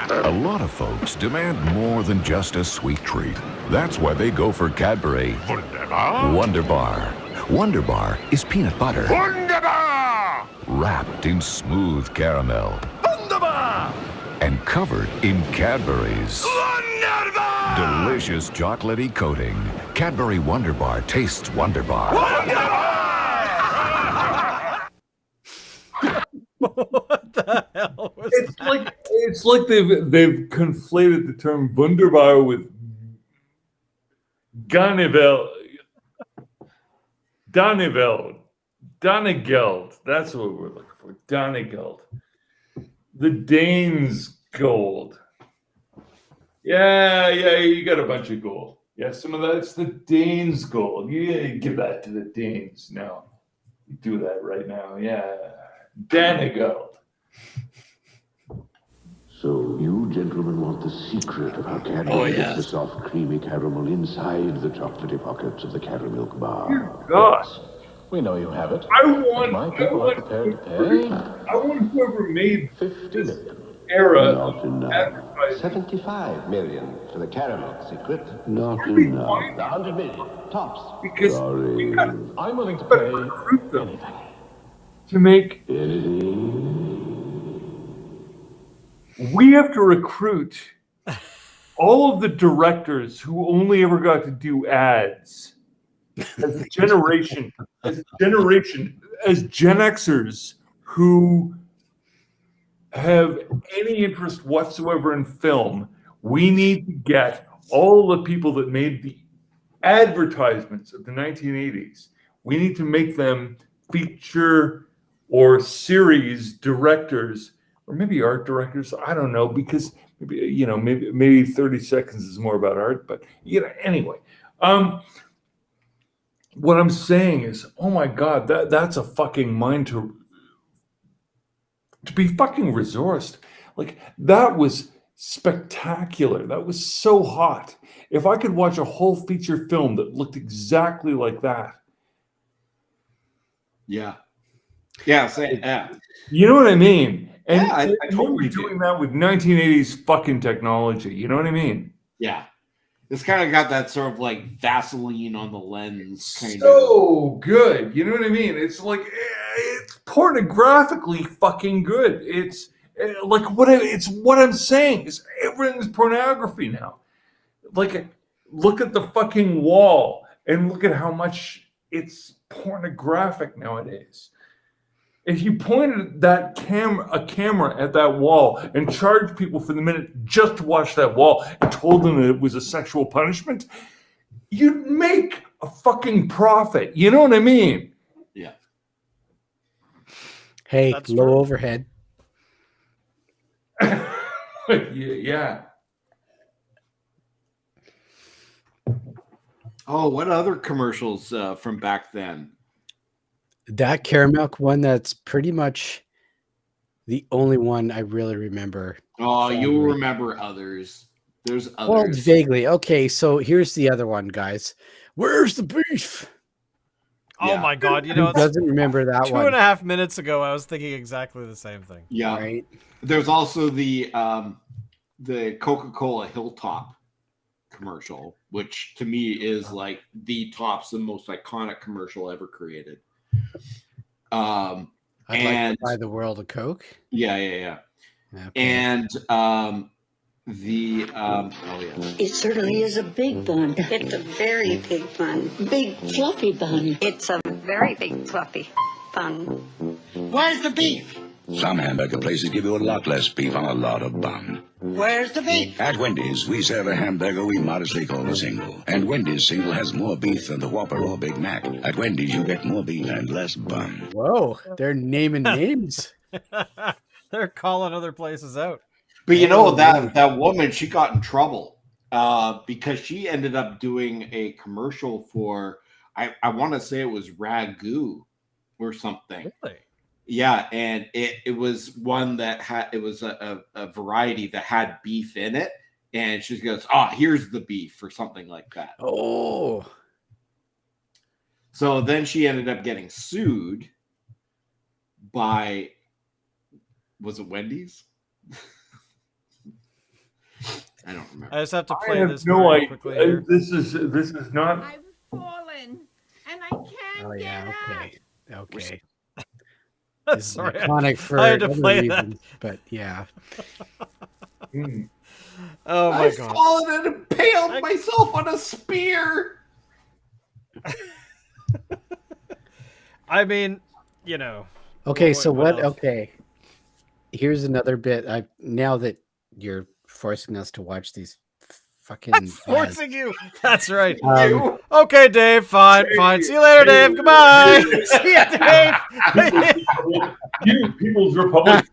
Speaker 2: great.
Speaker 9: A lot of folks demand more than just a sweet treat. That's why they go for Cadbury Wonderbar. Wonderbar is peanut butter
Speaker 8: Wunderbar!
Speaker 9: wrapped in smooth caramel
Speaker 8: Wunderbar!
Speaker 9: and covered in Cadbury's
Speaker 8: Wunderbar!
Speaker 9: delicious chocolatey coating. Cadbury Wonderbar tastes Wonderbar.
Speaker 1: What the hell was that?
Speaker 3: It's like they've conflated the term Wunderbar with Ganiveld. Danegeld. That's what we're looking for. Danegeld. The Danes gold. Yeah, you got a bunch of gold. Yeah, some of that's the Danes gold. You give that to the Danes now. Do that right now. Yeah. Danigo.
Speaker 10: So you gentlemen want the secret of how caramel gets the soft, creamy caramel inside the chocolatey pockets of the caramel bar.
Speaker 3: Gosh.
Speaker 10: We know you have it.
Speaker 3: I want
Speaker 10: prepared to pay
Speaker 3: I want whoever made
Speaker 10: 50 million.
Speaker 3: era
Speaker 10: Not enough.
Speaker 3: advertising.
Speaker 7: 75 million for the caramel secret.
Speaker 10: Not enough.
Speaker 7: 100 million, tops.
Speaker 3: Because
Speaker 10: Sorry.
Speaker 7: I'm willing to
Speaker 3: recruit
Speaker 7: pay
Speaker 3: them
Speaker 7: anything.
Speaker 3: to make. We have to recruit all of the directors who only ever got to do ads as a generation, as Gen Xers who have any interest whatsoever in film. We need to get all the people that made the advertisements of the 1980s. We need to make them feature or series directors, or maybe art directors. I don't know, because maybe 30 seconds is more about art. But anyway, what I'm saying is, oh my God, that's a fucking mind to be fucking resourced. Like, that was spectacular. That was so hot. If I could watch a whole feature film that looked exactly like that.
Speaker 2: Yeah. Yeah, say yeah.
Speaker 3: You know what I mean? And
Speaker 2: Yeah, I totally
Speaker 3: doing that with 1980s fucking technology. You know what I mean?
Speaker 2: Yeah. It's kind of got that sort of like Vaseline on the lens kind of.
Speaker 3: So good. You know what I mean? It's like, it's pornographically fucking good. It's like it's what I'm saying is everything's pornography now. Like, look at the fucking wall and look at how much it's pornographic nowadays. If you pointed a camera at that wall and charged people for the minute just to watch that wall and told them that it was a sexual punishment, you'd make a fucking profit. You know what I mean?
Speaker 2: Yeah.
Speaker 4: Hey,
Speaker 1: That's
Speaker 4: low
Speaker 1: true.
Speaker 4: overhead.
Speaker 3: Yeah.
Speaker 2: Oh, what other commercials from back then?
Speaker 4: That caramel one, that's pretty much the only one I really remember.
Speaker 2: Oh, you'll remember others. There's
Speaker 4: Well,
Speaker 2: others.
Speaker 4: vaguely. Okay, so here's the other one, guys. Where's the beef?
Speaker 1: Oh
Speaker 2: Yeah.
Speaker 1: my God! You
Speaker 4: Who
Speaker 1: know, it's
Speaker 4: doesn't remember that
Speaker 1: 2.5
Speaker 4: one?
Speaker 1: minutes ago, I was thinking exactly the same thing.
Speaker 2: Yeah.
Speaker 4: Right.
Speaker 2: There's also the Coca-Cola Hilltop commercial, which to me is like the most iconic commercial ever created.
Speaker 4: I'd like
Speaker 2: and
Speaker 4: to buy the world of Coke.
Speaker 2: yeah.
Speaker 4: Okay.
Speaker 2: And oh yeah.
Speaker 11: It certainly is a big bun.
Speaker 6: It's a very big bun.
Speaker 11: Big fluffy bun.
Speaker 6: It's a very big fluffy bun.
Speaker 11: Where's the beef?
Speaker 8: Some hamburger places give you a lot less beef on a lot of bun.
Speaker 11: Where's the beef?
Speaker 8: At Wendy's, we serve a hamburger we modestly call a single. And Wendy's Single has more beef than the Whopper or Big Mac. At Wendy's, you get more beef and less bun.
Speaker 4: Whoa, they're naming names.
Speaker 1: They're calling other places out.
Speaker 2: But you know that woman, she got in trouble because she ended up doing a commercial for I want to say it was Ragu or something.
Speaker 1: Really?
Speaker 2: Yeah, and it was one that had a variety that had beef in it, and she goes, "Oh, here's the beef," or something like that.
Speaker 4: Oh,
Speaker 2: so then she ended up getting sued by, was it Wendy's? I don't remember.
Speaker 1: I just have to
Speaker 3: I
Speaker 1: play
Speaker 3: have
Speaker 1: this
Speaker 3: no
Speaker 1: very
Speaker 3: idea.
Speaker 1: quickly here.
Speaker 3: This is not.
Speaker 6: I've fallen, and I can't
Speaker 4: oh yeah.
Speaker 6: get up.
Speaker 4: Okay. This is
Speaker 1: Sorry,
Speaker 4: iconic for
Speaker 1: I had to
Speaker 4: other
Speaker 1: play that.
Speaker 4: reasons, but yeah.
Speaker 1: Oh my
Speaker 2: I've
Speaker 1: God!
Speaker 2: fallen and impaled myself on a spear.
Speaker 1: I mean, you know.
Speaker 4: Okay, so what?
Speaker 1: else?
Speaker 4: Okay, here's another bit. Now that you're forcing us to watch these fucking
Speaker 1: I'm forcing you. That's right.
Speaker 4: Um,
Speaker 1: Okay, Dave. Fine. See you later, Dave. Goodbye. See you, Dave.
Speaker 3: You People's Republic.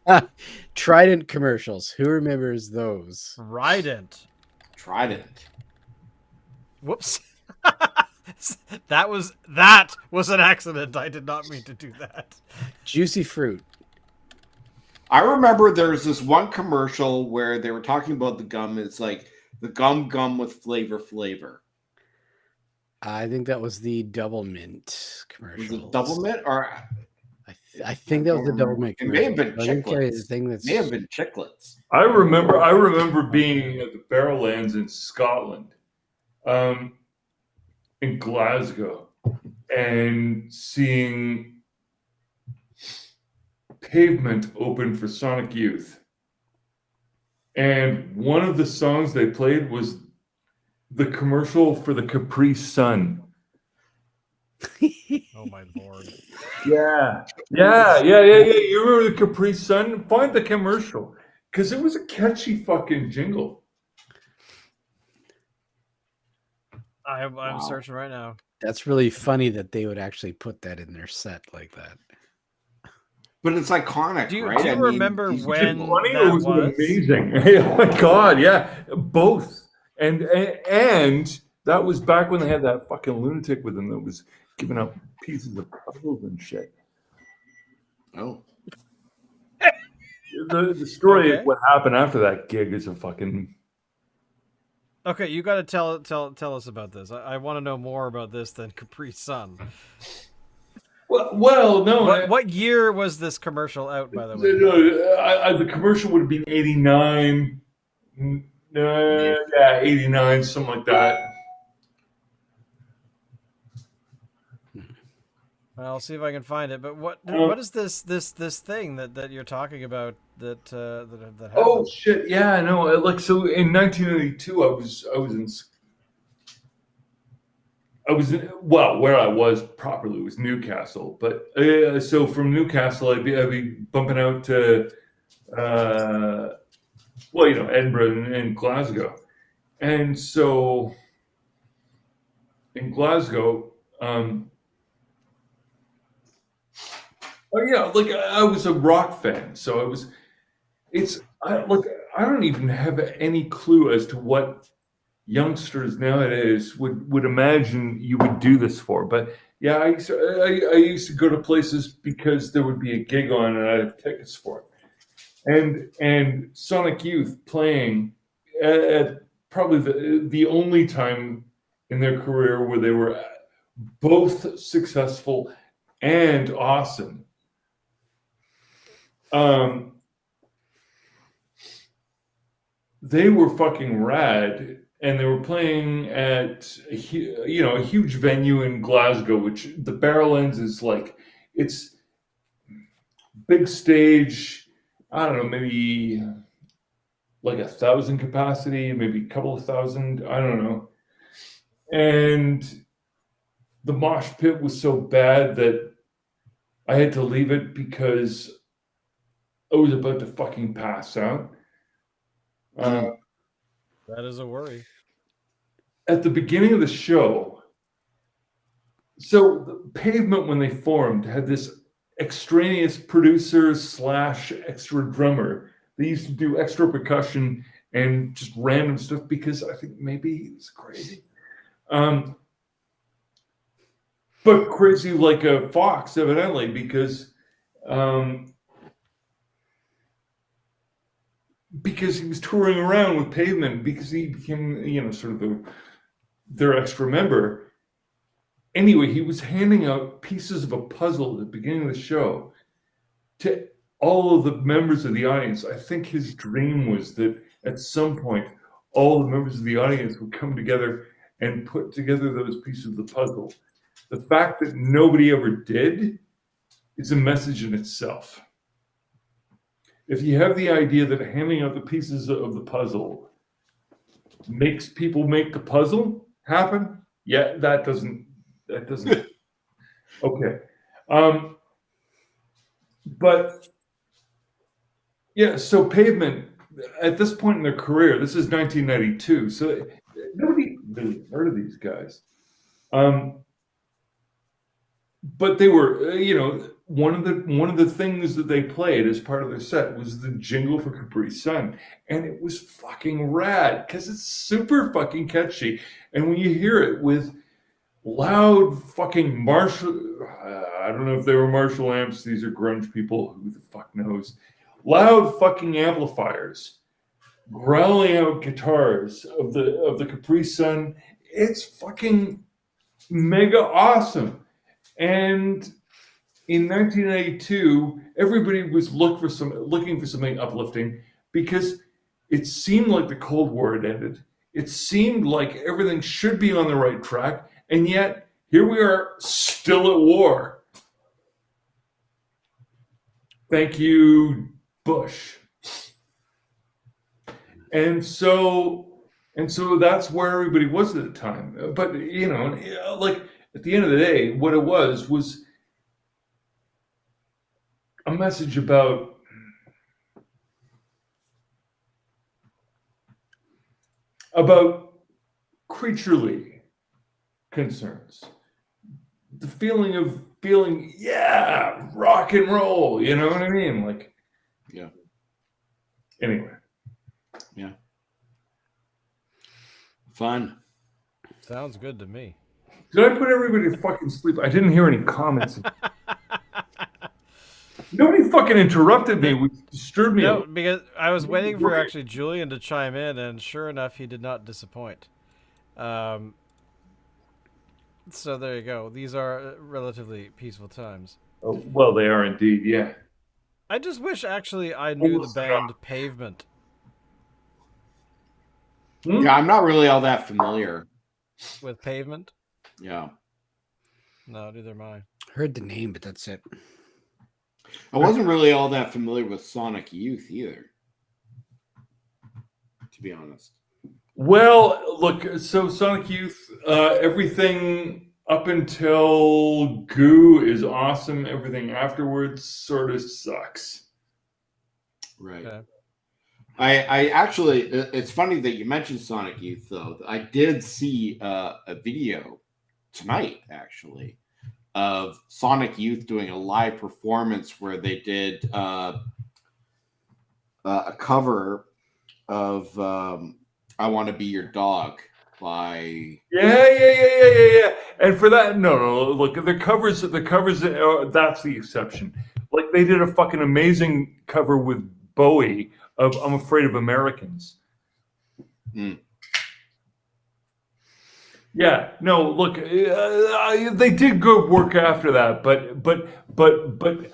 Speaker 4: Trident commercials. Who remembers those?
Speaker 1: Trident.
Speaker 2: Trident.
Speaker 1: Whoops. That was an accident. I did not mean to do that.
Speaker 4: Juicy fruit.
Speaker 2: I remember there's this one commercial where they were talking about the gum. It's like the gum with flavor.
Speaker 4: I think that was the double mint commercial.
Speaker 2: Was it double mint or?
Speaker 4: I think that was the double mint
Speaker 2: It
Speaker 4: commercial.
Speaker 2: may have been chiclets. May have been chiclets.
Speaker 3: I remember being at the Barrowlands in Scotland, in Glasgow, and seeing Pavement open for Sonic Youth. And one of the songs they played was the commercial for the Capri Sun.
Speaker 1: Oh my lord.
Speaker 3: Yeah. You remember the Capri Sun? Find the commercial. Because it was a catchy fucking jingle.
Speaker 1: I'm searching right now.
Speaker 4: That's really funny that they would actually put that in their set like that.
Speaker 2: But it's iconic,
Speaker 1: Do you
Speaker 2: right?
Speaker 1: remember when
Speaker 3: funny
Speaker 1: that
Speaker 3: or was
Speaker 1: was?
Speaker 3: it amazing? Oh my god, yeah. Both. And that was back when they had that fucking lunatic with them that was giving up pieces of puzzles and shit.
Speaker 2: Oh.
Speaker 3: The story of what happened after that gig is a fucking...
Speaker 1: Okay, you got to tell us about this. I want to know more about this than Capri Sun.
Speaker 3: Well, no.
Speaker 1: What year was this commercial out, by the way?
Speaker 3: The commercial would have been 89. Yeah, 89, something like that.
Speaker 1: I'll see if I can find it. But what is this thing that you're talking about that happened?
Speaker 3: Oh shit! Yeah, I know. Like, so in 1992, I was in, well, where I was properly was Newcastle. But so from Newcastle, I'd be bumping out to Edinburgh and Glasgow, and so in Glasgow. I was a rock fan, so I don't even have any clue as to what youngsters nowadays would imagine you would do this for. But yeah, I used to go to places because there would be a gig on and I'd have tickets for it. And Sonic Youth playing at probably the only time in their career where they were both successful and awesome. They were fucking rad, and they were playing at a huge venue in Glasgow, which the Barrowlands is like, it's big stage. I don't know, maybe like 1,000 capacity, maybe a couple of thousand. I don't know. And the mosh pit was so bad that I had to leave it because I was about to fucking pass out.
Speaker 1: That is a worry.
Speaker 3: At the beginning of the show, so the Pavement, when they formed, had this extraneous producer / extra drummer. They used to do extra percussion and just random stuff because I think maybe he was crazy. But crazy like a fox, evidently, because he was touring around with Pavement, because he became, sort of their extra member. Anyway, he was handing out pieces of a puzzle at the beginning of the show to all of the members of the audience. I think his dream was that at some point, all the members of the audience would come together and put together those pieces of the puzzle. The fact that nobody ever did is a message in itself. If you have the idea that handing out the pieces of the puzzle makes people make the puzzle happen, yeah, that doesn't. Okay. But yeah, so Pavement, at this point in their career, this is 1992, so nobody really heard of these guys. But they were, one of the things that they played as part of their set was the jingle for Capri Sun, and it was fucking rad because it's super fucking catchy. And when you hear it with loud fucking Marshall. I don't know if they were Marshall amps. These are grunge people. Who the fuck knows? Loud fucking amplifiers, growling out guitars of the Capri Sun. It's fucking mega awesome. And in 1982, everybody was looking for something uplifting because it seemed like the Cold War had ended. It seemed like everything should be on the right track, and yet here we are still at war. Thank you, Bush. And so that's where everybody was at the time. But like at the end of the day, what it was a message about creaturely concerns. The feeling of yeah, rock and roll, you know what I mean? Like,
Speaker 2: yeah.
Speaker 3: Anyway.
Speaker 2: Yeah. Fun.
Speaker 1: Sounds good to me.
Speaker 3: Did I put everybody to fucking sleep? I didn't hear any comments. Nobody fucking interrupted me, which disturbed me.
Speaker 1: No, because I was waiting for actually Julian to chime in, and sure enough, he did not disappoint. So there you go. These are relatively peaceful times.
Speaker 3: Oh, well, they are indeed, yeah.
Speaker 1: I just wish actually I knew the band Pavement.
Speaker 2: Yeah, I'm not really all that familiar
Speaker 1: with Pavement.
Speaker 2: Yeah.
Speaker 1: No, neither am I.
Speaker 4: Heard the name, but that's it.
Speaker 2: I wasn't really all that familiar with Sonic Youth either, to be honest.
Speaker 3: Well, look, so Sonic Youth, everything up until Goo is awesome. Everything afterwards sort of sucks.
Speaker 2: Right.
Speaker 1: Okay.
Speaker 2: I actually, it's funny that you mentioned Sonic Youth, though. I did see a video tonight, actually, of Sonic Youth doing a live performance where they did a cover of I Want to Be Your Dog by...
Speaker 3: Yeah. And for that, no, look, the covers, that's the exception. Like, they did a fucking amazing cover with Bowie of I'm Afraid of Americans.
Speaker 2: Mm.
Speaker 3: Yeah, no, look, they did good work after that, but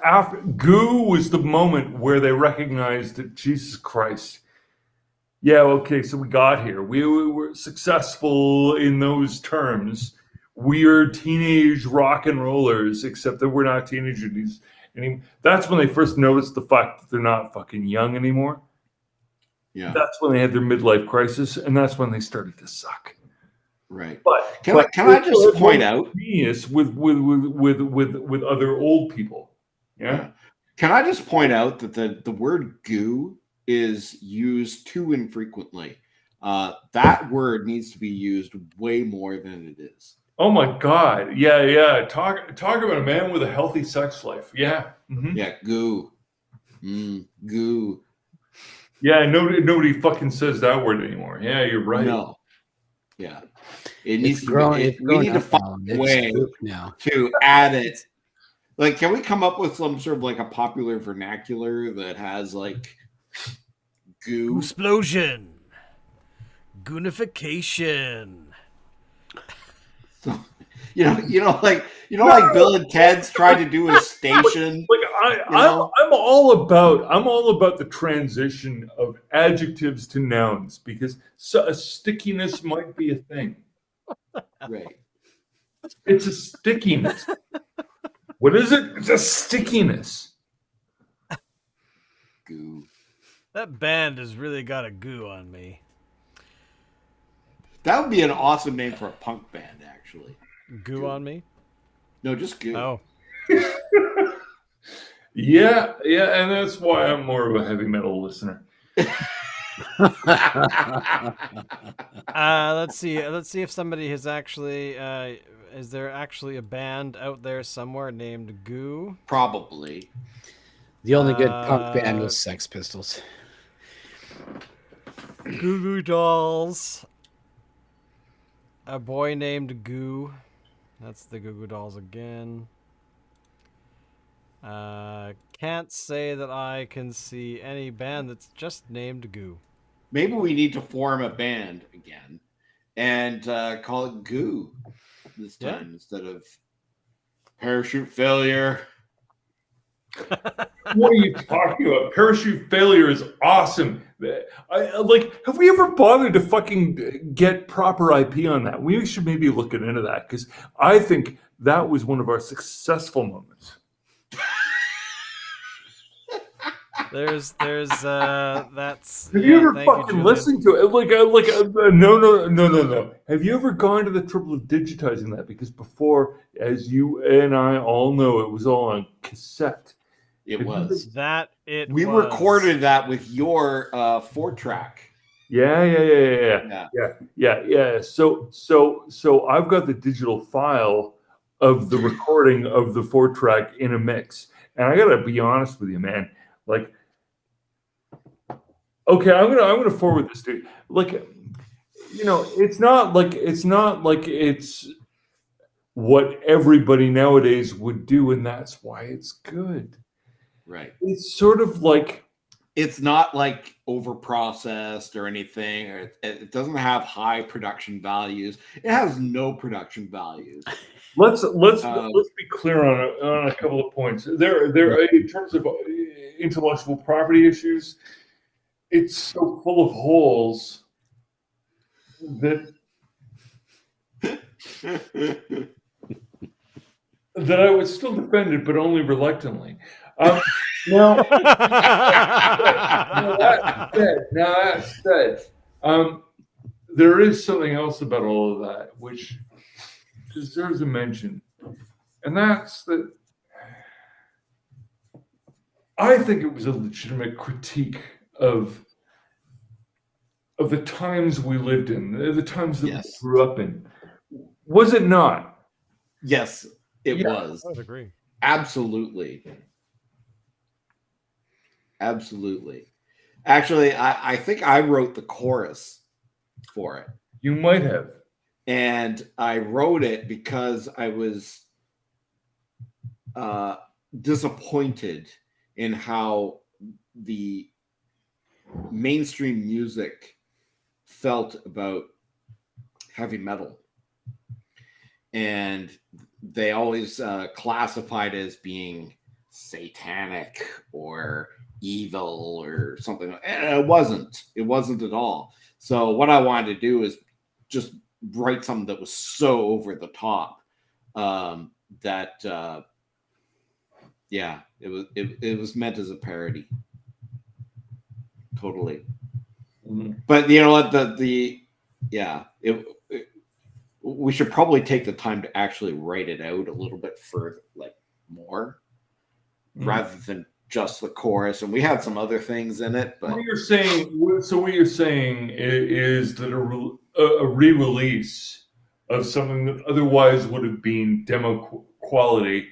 Speaker 3: after Goo was the moment where they recognized that, Jesus Christ. Yeah, okay, so we got here. We were successful in those terms. We're teenage rock and rollers, except that we're not teenagers anymore. That's when they first noticed the fact that they're not fucking young anymore.
Speaker 2: Yeah.
Speaker 3: That's when they had their midlife crisis, and that's when they started to suck.
Speaker 2: Right.
Speaker 3: But
Speaker 2: can I just point out
Speaker 3: genius with other old people? Yeah.
Speaker 2: Can I just point out that the word goo is used too infrequently? That word needs to be used way more than it is.
Speaker 3: Oh my God. Yeah. Talk about a man with a healthy sex life. Yeah. Mm-hmm.
Speaker 2: Yeah, goo. Goo.
Speaker 3: Yeah, nobody fucking says that word anymore. Yeah, you're right.
Speaker 2: No. Yeah. It needs to be, we need to find a way to add it. Like, can we come up with some sort of like a popular vernacular that has like goo?
Speaker 1: Explosion. Goonification.
Speaker 2: So, like Bill and Ted's tried to do a station.
Speaker 3: I'm all about the transition of adjectives to nouns because a stickiness might be a thing.
Speaker 2: Right.
Speaker 3: It's a stickiness. What is it? It's a stickiness.
Speaker 2: Goo.
Speaker 1: That band has really got a goo on me.
Speaker 2: That would be an awesome name for a punk band, actually.
Speaker 1: Goo on me?
Speaker 2: No, just goo.
Speaker 1: Oh.
Speaker 3: Yeah, and that's why I'm more of a heavy metal listener.
Speaker 1: Let's see if somebody has actually is there actually a band out there somewhere named Goo?
Speaker 2: Probably.
Speaker 4: The only good punk band was Sex Pistols.
Speaker 1: Goo Goo Dolls. A boy named Goo. That's the Goo Goo Dolls again. Can't say that I can see any band that's just named Goo.
Speaker 2: Maybe we need to form a band again and call it Goo this time instead of Parachute Failure.
Speaker 3: What are you talking about? Parachute Failure is awesome. Have we ever bothered to fucking get proper IP on that? We should maybe look into that, because I think that was one of our successful moments.
Speaker 1: That's.
Speaker 3: Have you ever fucking listened to it? No. Have you ever gone to the trouble of digitizing that? Because before, as you and I all know, it was all on cassette.
Speaker 2: It was.
Speaker 1: We
Speaker 2: recorded that with your 4-track.
Speaker 3: Yeah. So I've got the digital file of the recording of the 4-track in a mix, and I gotta be honest with you, man. Like, okay, I'm gonna forward this to you. Like, it's not like it's what everybody nowadays would do, and that's why it's good.
Speaker 2: Right.
Speaker 3: It's sort of like,
Speaker 2: it's not like over processed or anything, or it doesn't have high production values. It has no production values.
Speaker 3: Let's be clear on a couple of points. There in terms of intellectual property issues, it's so full of holes that I would still defend it, but only reluctantly. Now that said, there is something else about all of that which deserves a mention, and that's that I think it was a legitimate critique of the times we lived in, the times that we grew up in. Was it not?
Speaker 2: Yes, it was.
Speaker 1: I would agree.
Speaker 2: Absolutely. Actually, I think I wrote the chorus for it.
Speaker 3: You might have.
Speaker 2: And I wrote it because I was disappointed in how the mainstream music felt about heavy metal. And they always classified it as being satanic or evil or something. And it wasn't at all. So what I wanted to do is just write something that was so over the top that it was meant as a parody. Totally. Mm-hmm. But you know what, we should probably take the time to actually write it out a little bit further, like more, rather than just the chorus. And we had some other things in it. But
Speaker 3: what you're saying is that a re-release of something that otherwise would have been demo quality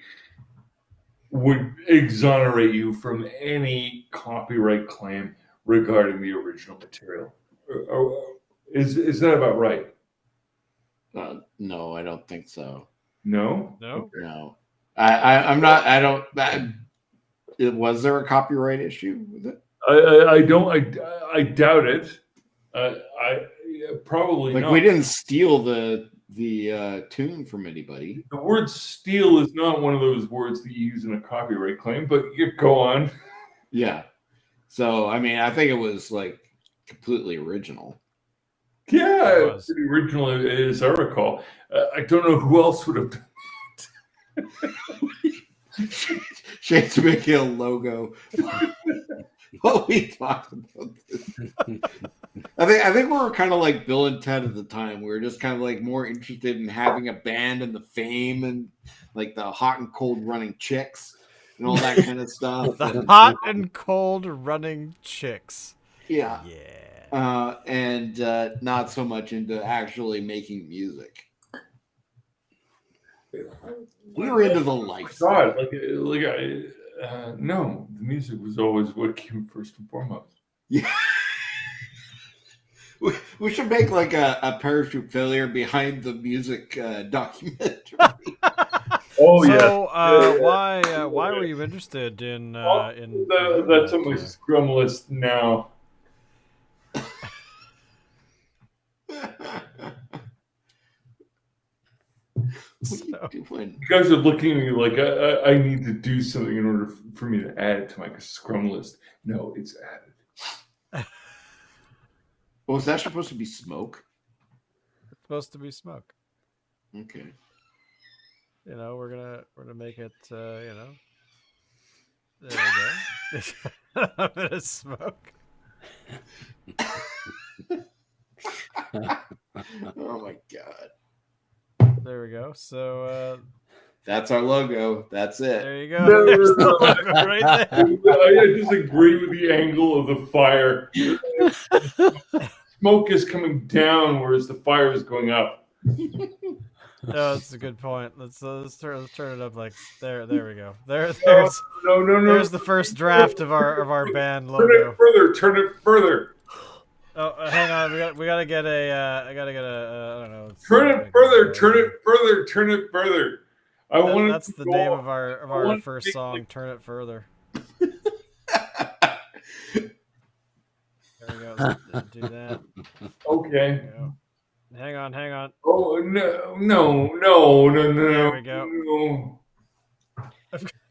Speaker 3: would exonerate you from any copyright claim regarding the original material. Is that about right?
Speaker 2: No, I don't think so.
Speaker 3: No?
Speaker 1: No.
Speaker 3: Okay.
Speaker 2: No. I'm not. I don't. Was there a copyright issue with it?
Speaker 3: I doubt it. I probably
Speaker 2: like
Speaker 3: not.
Speaker 2: We didn't steal the tune from anybody.
Speaker 3: The word "steal" is not one of those words that you use in a copyright claim. But you go on.
Speaker 2: Yeah. So I mean, I think it was like completely original.
Speaker 3: Yeah, it was pretty original, as I recall. I don't know who else would have done
Speaker 2: it. Shades of McHale logo. What we talked about this. I think we were kind of like Bill and Ted at the time. We were just kind of like more interested in having a band and the fame and like the hot and cold running chicks and all that kind of stuff.
Speaker 1: The hot and cold running chicks.
Speaker 2: Yeah.
Speaker 1: Yeah.
Speaker 2: And not so much into actually making music. We were into the life.
Speaker 3: God, no, the music was always what came first and foremost.
Speaker 2: Yeah. We should make like a Parachute Failure behind the music documentary.
Speaker 3: Oh
Speaker 1: So,
Speaker 3: yeah.
Speaker 1: why were you interested in
Speaker 3: That's on my scrum list now.
Speaker 2: What are you doing?
Speaker 3: You guys are looking at me like I need to do something in order for me to add it to my scrum list. No, it's added.
Speaker 2: Well, is that supposed to be smoke?
Speaker 1: It's supposed to be smoke.
Speaker 2: Okay.
Speaker 1: You know, we're gonna make it. You know, there we go. A bit of smoke.
Speaker 2: Oh my god.
Speaker 1: There we go. So
Speaker 2: that's our logo. That's it.
Speaker 1: there you go. There's the logo right there.
Speaker 3: I disagree with the angle of the fire. Smoke is coming down, whereas the fire is going up.
Speaker 1: No, that's a good point. Let's turn it up like there. There we go. There's
Speaker 3: no.
Speaker 1: There's the first draft of our band logo.
Speaker 3: Turn it further. Turn it further.
Speaker 1: Oh, hang on. We gotta get a. I gotta get a. I don't know.
Speaker 3: Turn it further. Turn it further. Turn it further.
Speaker 1: That's the name of our first song. Turn it further. There we go. Let's do that.
Speaker 3: Okay.
Speaker 1: Hang on.
Speaker 3: Oh no.
Speaker 1: There we go.
Speaker 3: No.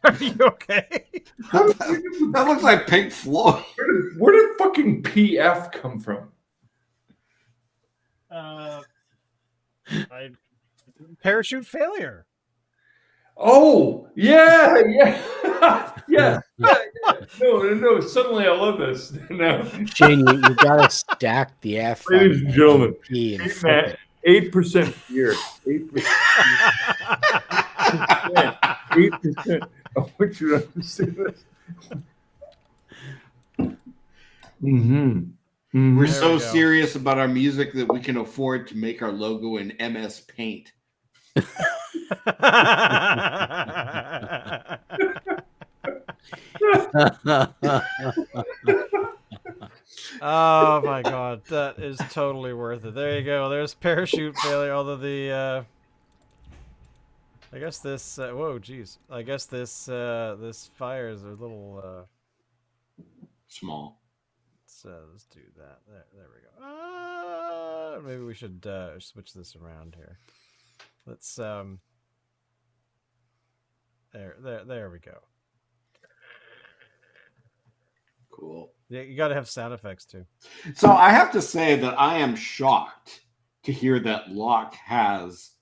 Speaker 1: Are you okay?
Speaker 2: That looks like Pink Floyd.
Speaker 3: Where did fucking PF come from?
Speaker 1: Parachute failure.
Speaker 3: Oh yeah. Yeah. No. Suddenly I love this. No.
Speaker 4: Shane, you gotta stack the F.
Speaker 3: Ladies and gentlemen,
Speaker 4: P and flip
Speaker 3: 8% beer. 8%. 8%. I want you to understand this.
Speaker 2: We're
Speaker 1: There
Speaker 2: so
Speaker 1: we go.
Speaker 2: serious about our music that we can afford to make our logo in MS Paint.
Speaker 1: Oh my god, that is totally worth it. There you go. There's parachute failure. Although the, I guess this. Whoa, geez. I guess this fire is a little
Speaker 2: Small.
Speaker 1: Let's do that. There we go. Maybe we should switch this around here. Let's there we go.
Speaker 2: Cool.
Speaker 1: Yeah, you got to have sound effects too.
Speaker 2: So I have to say that I am shocked to hear that Locke has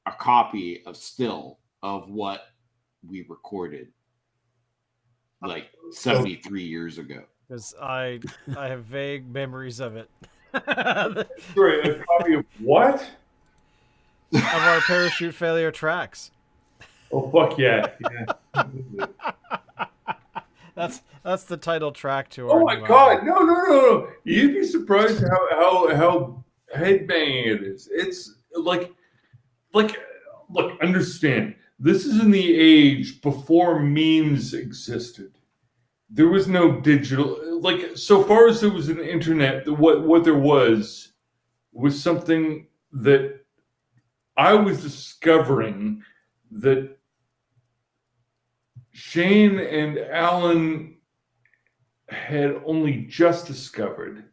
Speaker 2: a copy of still of what we recorded like 73 years ago.
Speaker 1: Because I have vague memories of it.
Speaker 3: Sorry, a copy of what?
Speaker 1: Of our parachute failure tracks.
Speaker 3: Oh fuck yeah!
Speaker 1: That's the title track to our.
Speaker 3: Oh my god! No! You'd be surprised how headbanging it is. It's like look. Understand, this is in the age before memes existed. There was no digital. Like, so far as there was an internet, what there was something that I was discovering that Shane and Alan had only just discovered.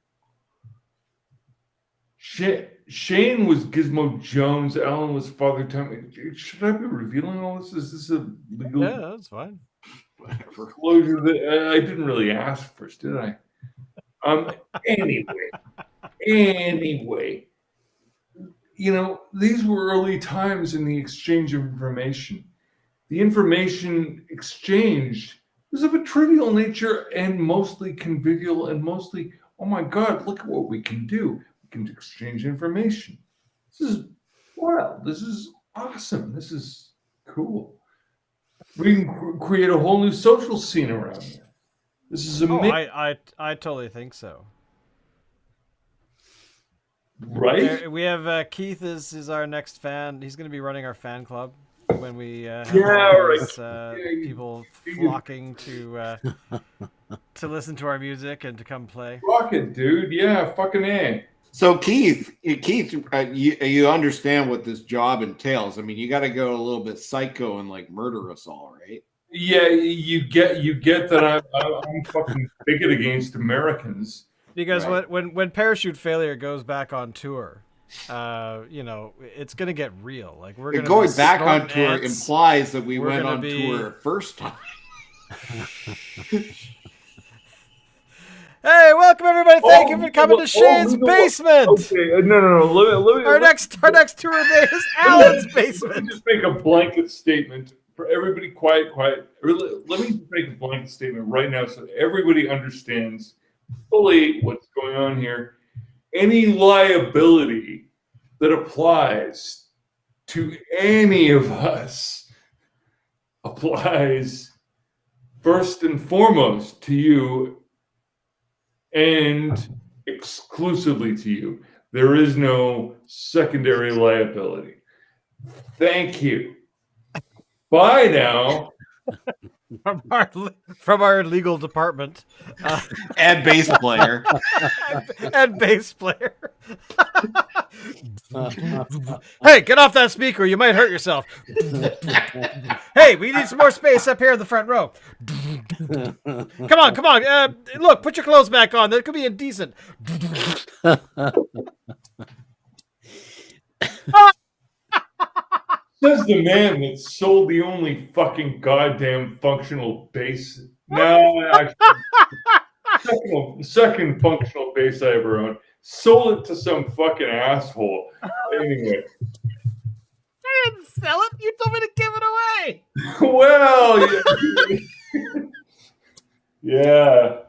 Speaker 3: Shane was Gizmo Jones. Alan was Father Time. Should I be revealing all this? Is this a legal?
Speaker 1: Yeah, that's fine.
Speaker 3: Disclosure that I didn't really ask first, did I? Anyway, you know, these were early times in the exchange of information. The information exchanged was of a trivial nature and mostly convivial and mostly, oh my God, look at what we can do. We can exchange information. This is wild. This is awesome. This is cool. We can create a whole new social scene around here. This is amazing.
Speaker 1: I totally think so.
Speaker 3: Right?
Speaker 1: We have Keith is our next fan. He's going to be running our fan club when we have people flocking to listen to our music and to come play.
Speaker 3: Rock it, dude. Yeah, fucking A.
Speaker 2: So Keith, you understand what this job entails. I mean, you got to go a little bit psycho and like murder us all, right?
Speaker 3: Yeah, you get that I'm fucking bigot against Americans.
Speaker 1: Because
Speaker 2: Right.
Speaker 1: when Parachute Failure goes back on tour, you know, it's gonna get real. Like we're gonna
Speaker 2: Going
Speaker 1: be
Speaker 2: back on
Speaker 1: snorting
Speaker 2: tour
Speaker 1: ants.
Speaker 2: implies that we
Speaker 1: We're
Speaker 2: went
Speaker 1: gonna
Speaker 2: on
Speaker 1: be-
Speaker 2: tour first time.
Speaker 1: Hey, welcome everybody! Thank you for coming to Shane's basement.
Speaker 3: Okay, no. Let me.
Speaker 1: Our next tour day is Alan's basement.
Speaker 3: Let me just make a blanket statement for everybody. Quiet. Let me just make a blanket statement right now so that everybody understands fully what's going on here. Any liability that applies to any of us applies first and foremost to you and exclusively to you. There is no secondary liability. Thank you. Bye now.
Speaker 1: From our legal department.
Speaker 2: And bass player.
Speaker 1: And bass player. Hey, get off that speaker. You might hurt yourself. Hey, we need some more space up here in the front row. Come on. Look, put your clothes back on. That could be indecent.
Speaker 3: Says the man that sold the only fucking goddamn functional bass. No, actually, second functional bass I ever owned. Sold it to some fucking asshole. Anyway.
Speaker 1: I didn't sell it. You told me to give it away.
Speaker 3: Well, yeah,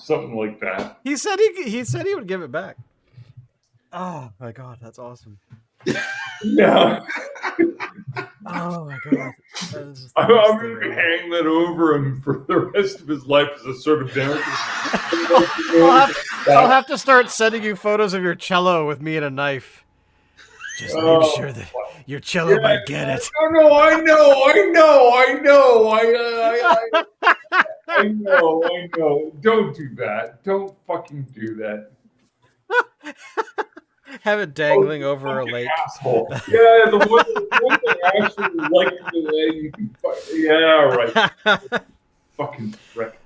Speaker 3: something like that.
Speaker 1: He said he would give it back. Oh my god, that's awesome.
Speaker 3: Yeah.
Speaker 1: Oh my god.
Speaker 3: I'm going to hang that over him for the rest of his life as a sort of damage.
Speaker 1: I'll have to start sending you photos of your cello with me and a knife. Just make sure that your cello might get it.
Speaker 3: No, I know. Don't do that. Don't fucking do that.
Speaker 1: Have it dangling over a lake.
Speaker 3: Asshole. Yeah, the one that actually liked the way you can. Yeah, right. Fucking prick.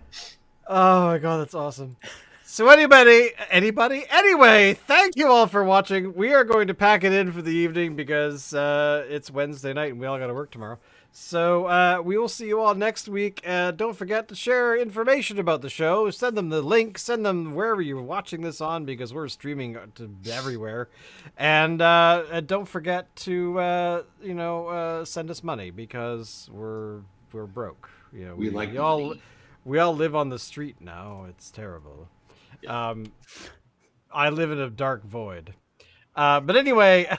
Speaker 1: Oh my god, that's awesome. So anybody? Anyway, thank you all for watching. We are going to pack it in for the evening because it's Wednesday night and we all got to work tomorrow. So we will see you all next week. Don't forget to share information about the show. Send them the link. Send them wherever you're watching this on because we're streaming to everywhere. And don't forget to send us money because we're broke. You know, we all live on the street now. It's terrible. I live in a dark void. But anyway,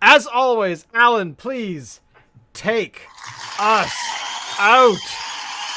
Speaker 1: as always, Alan, please take us out.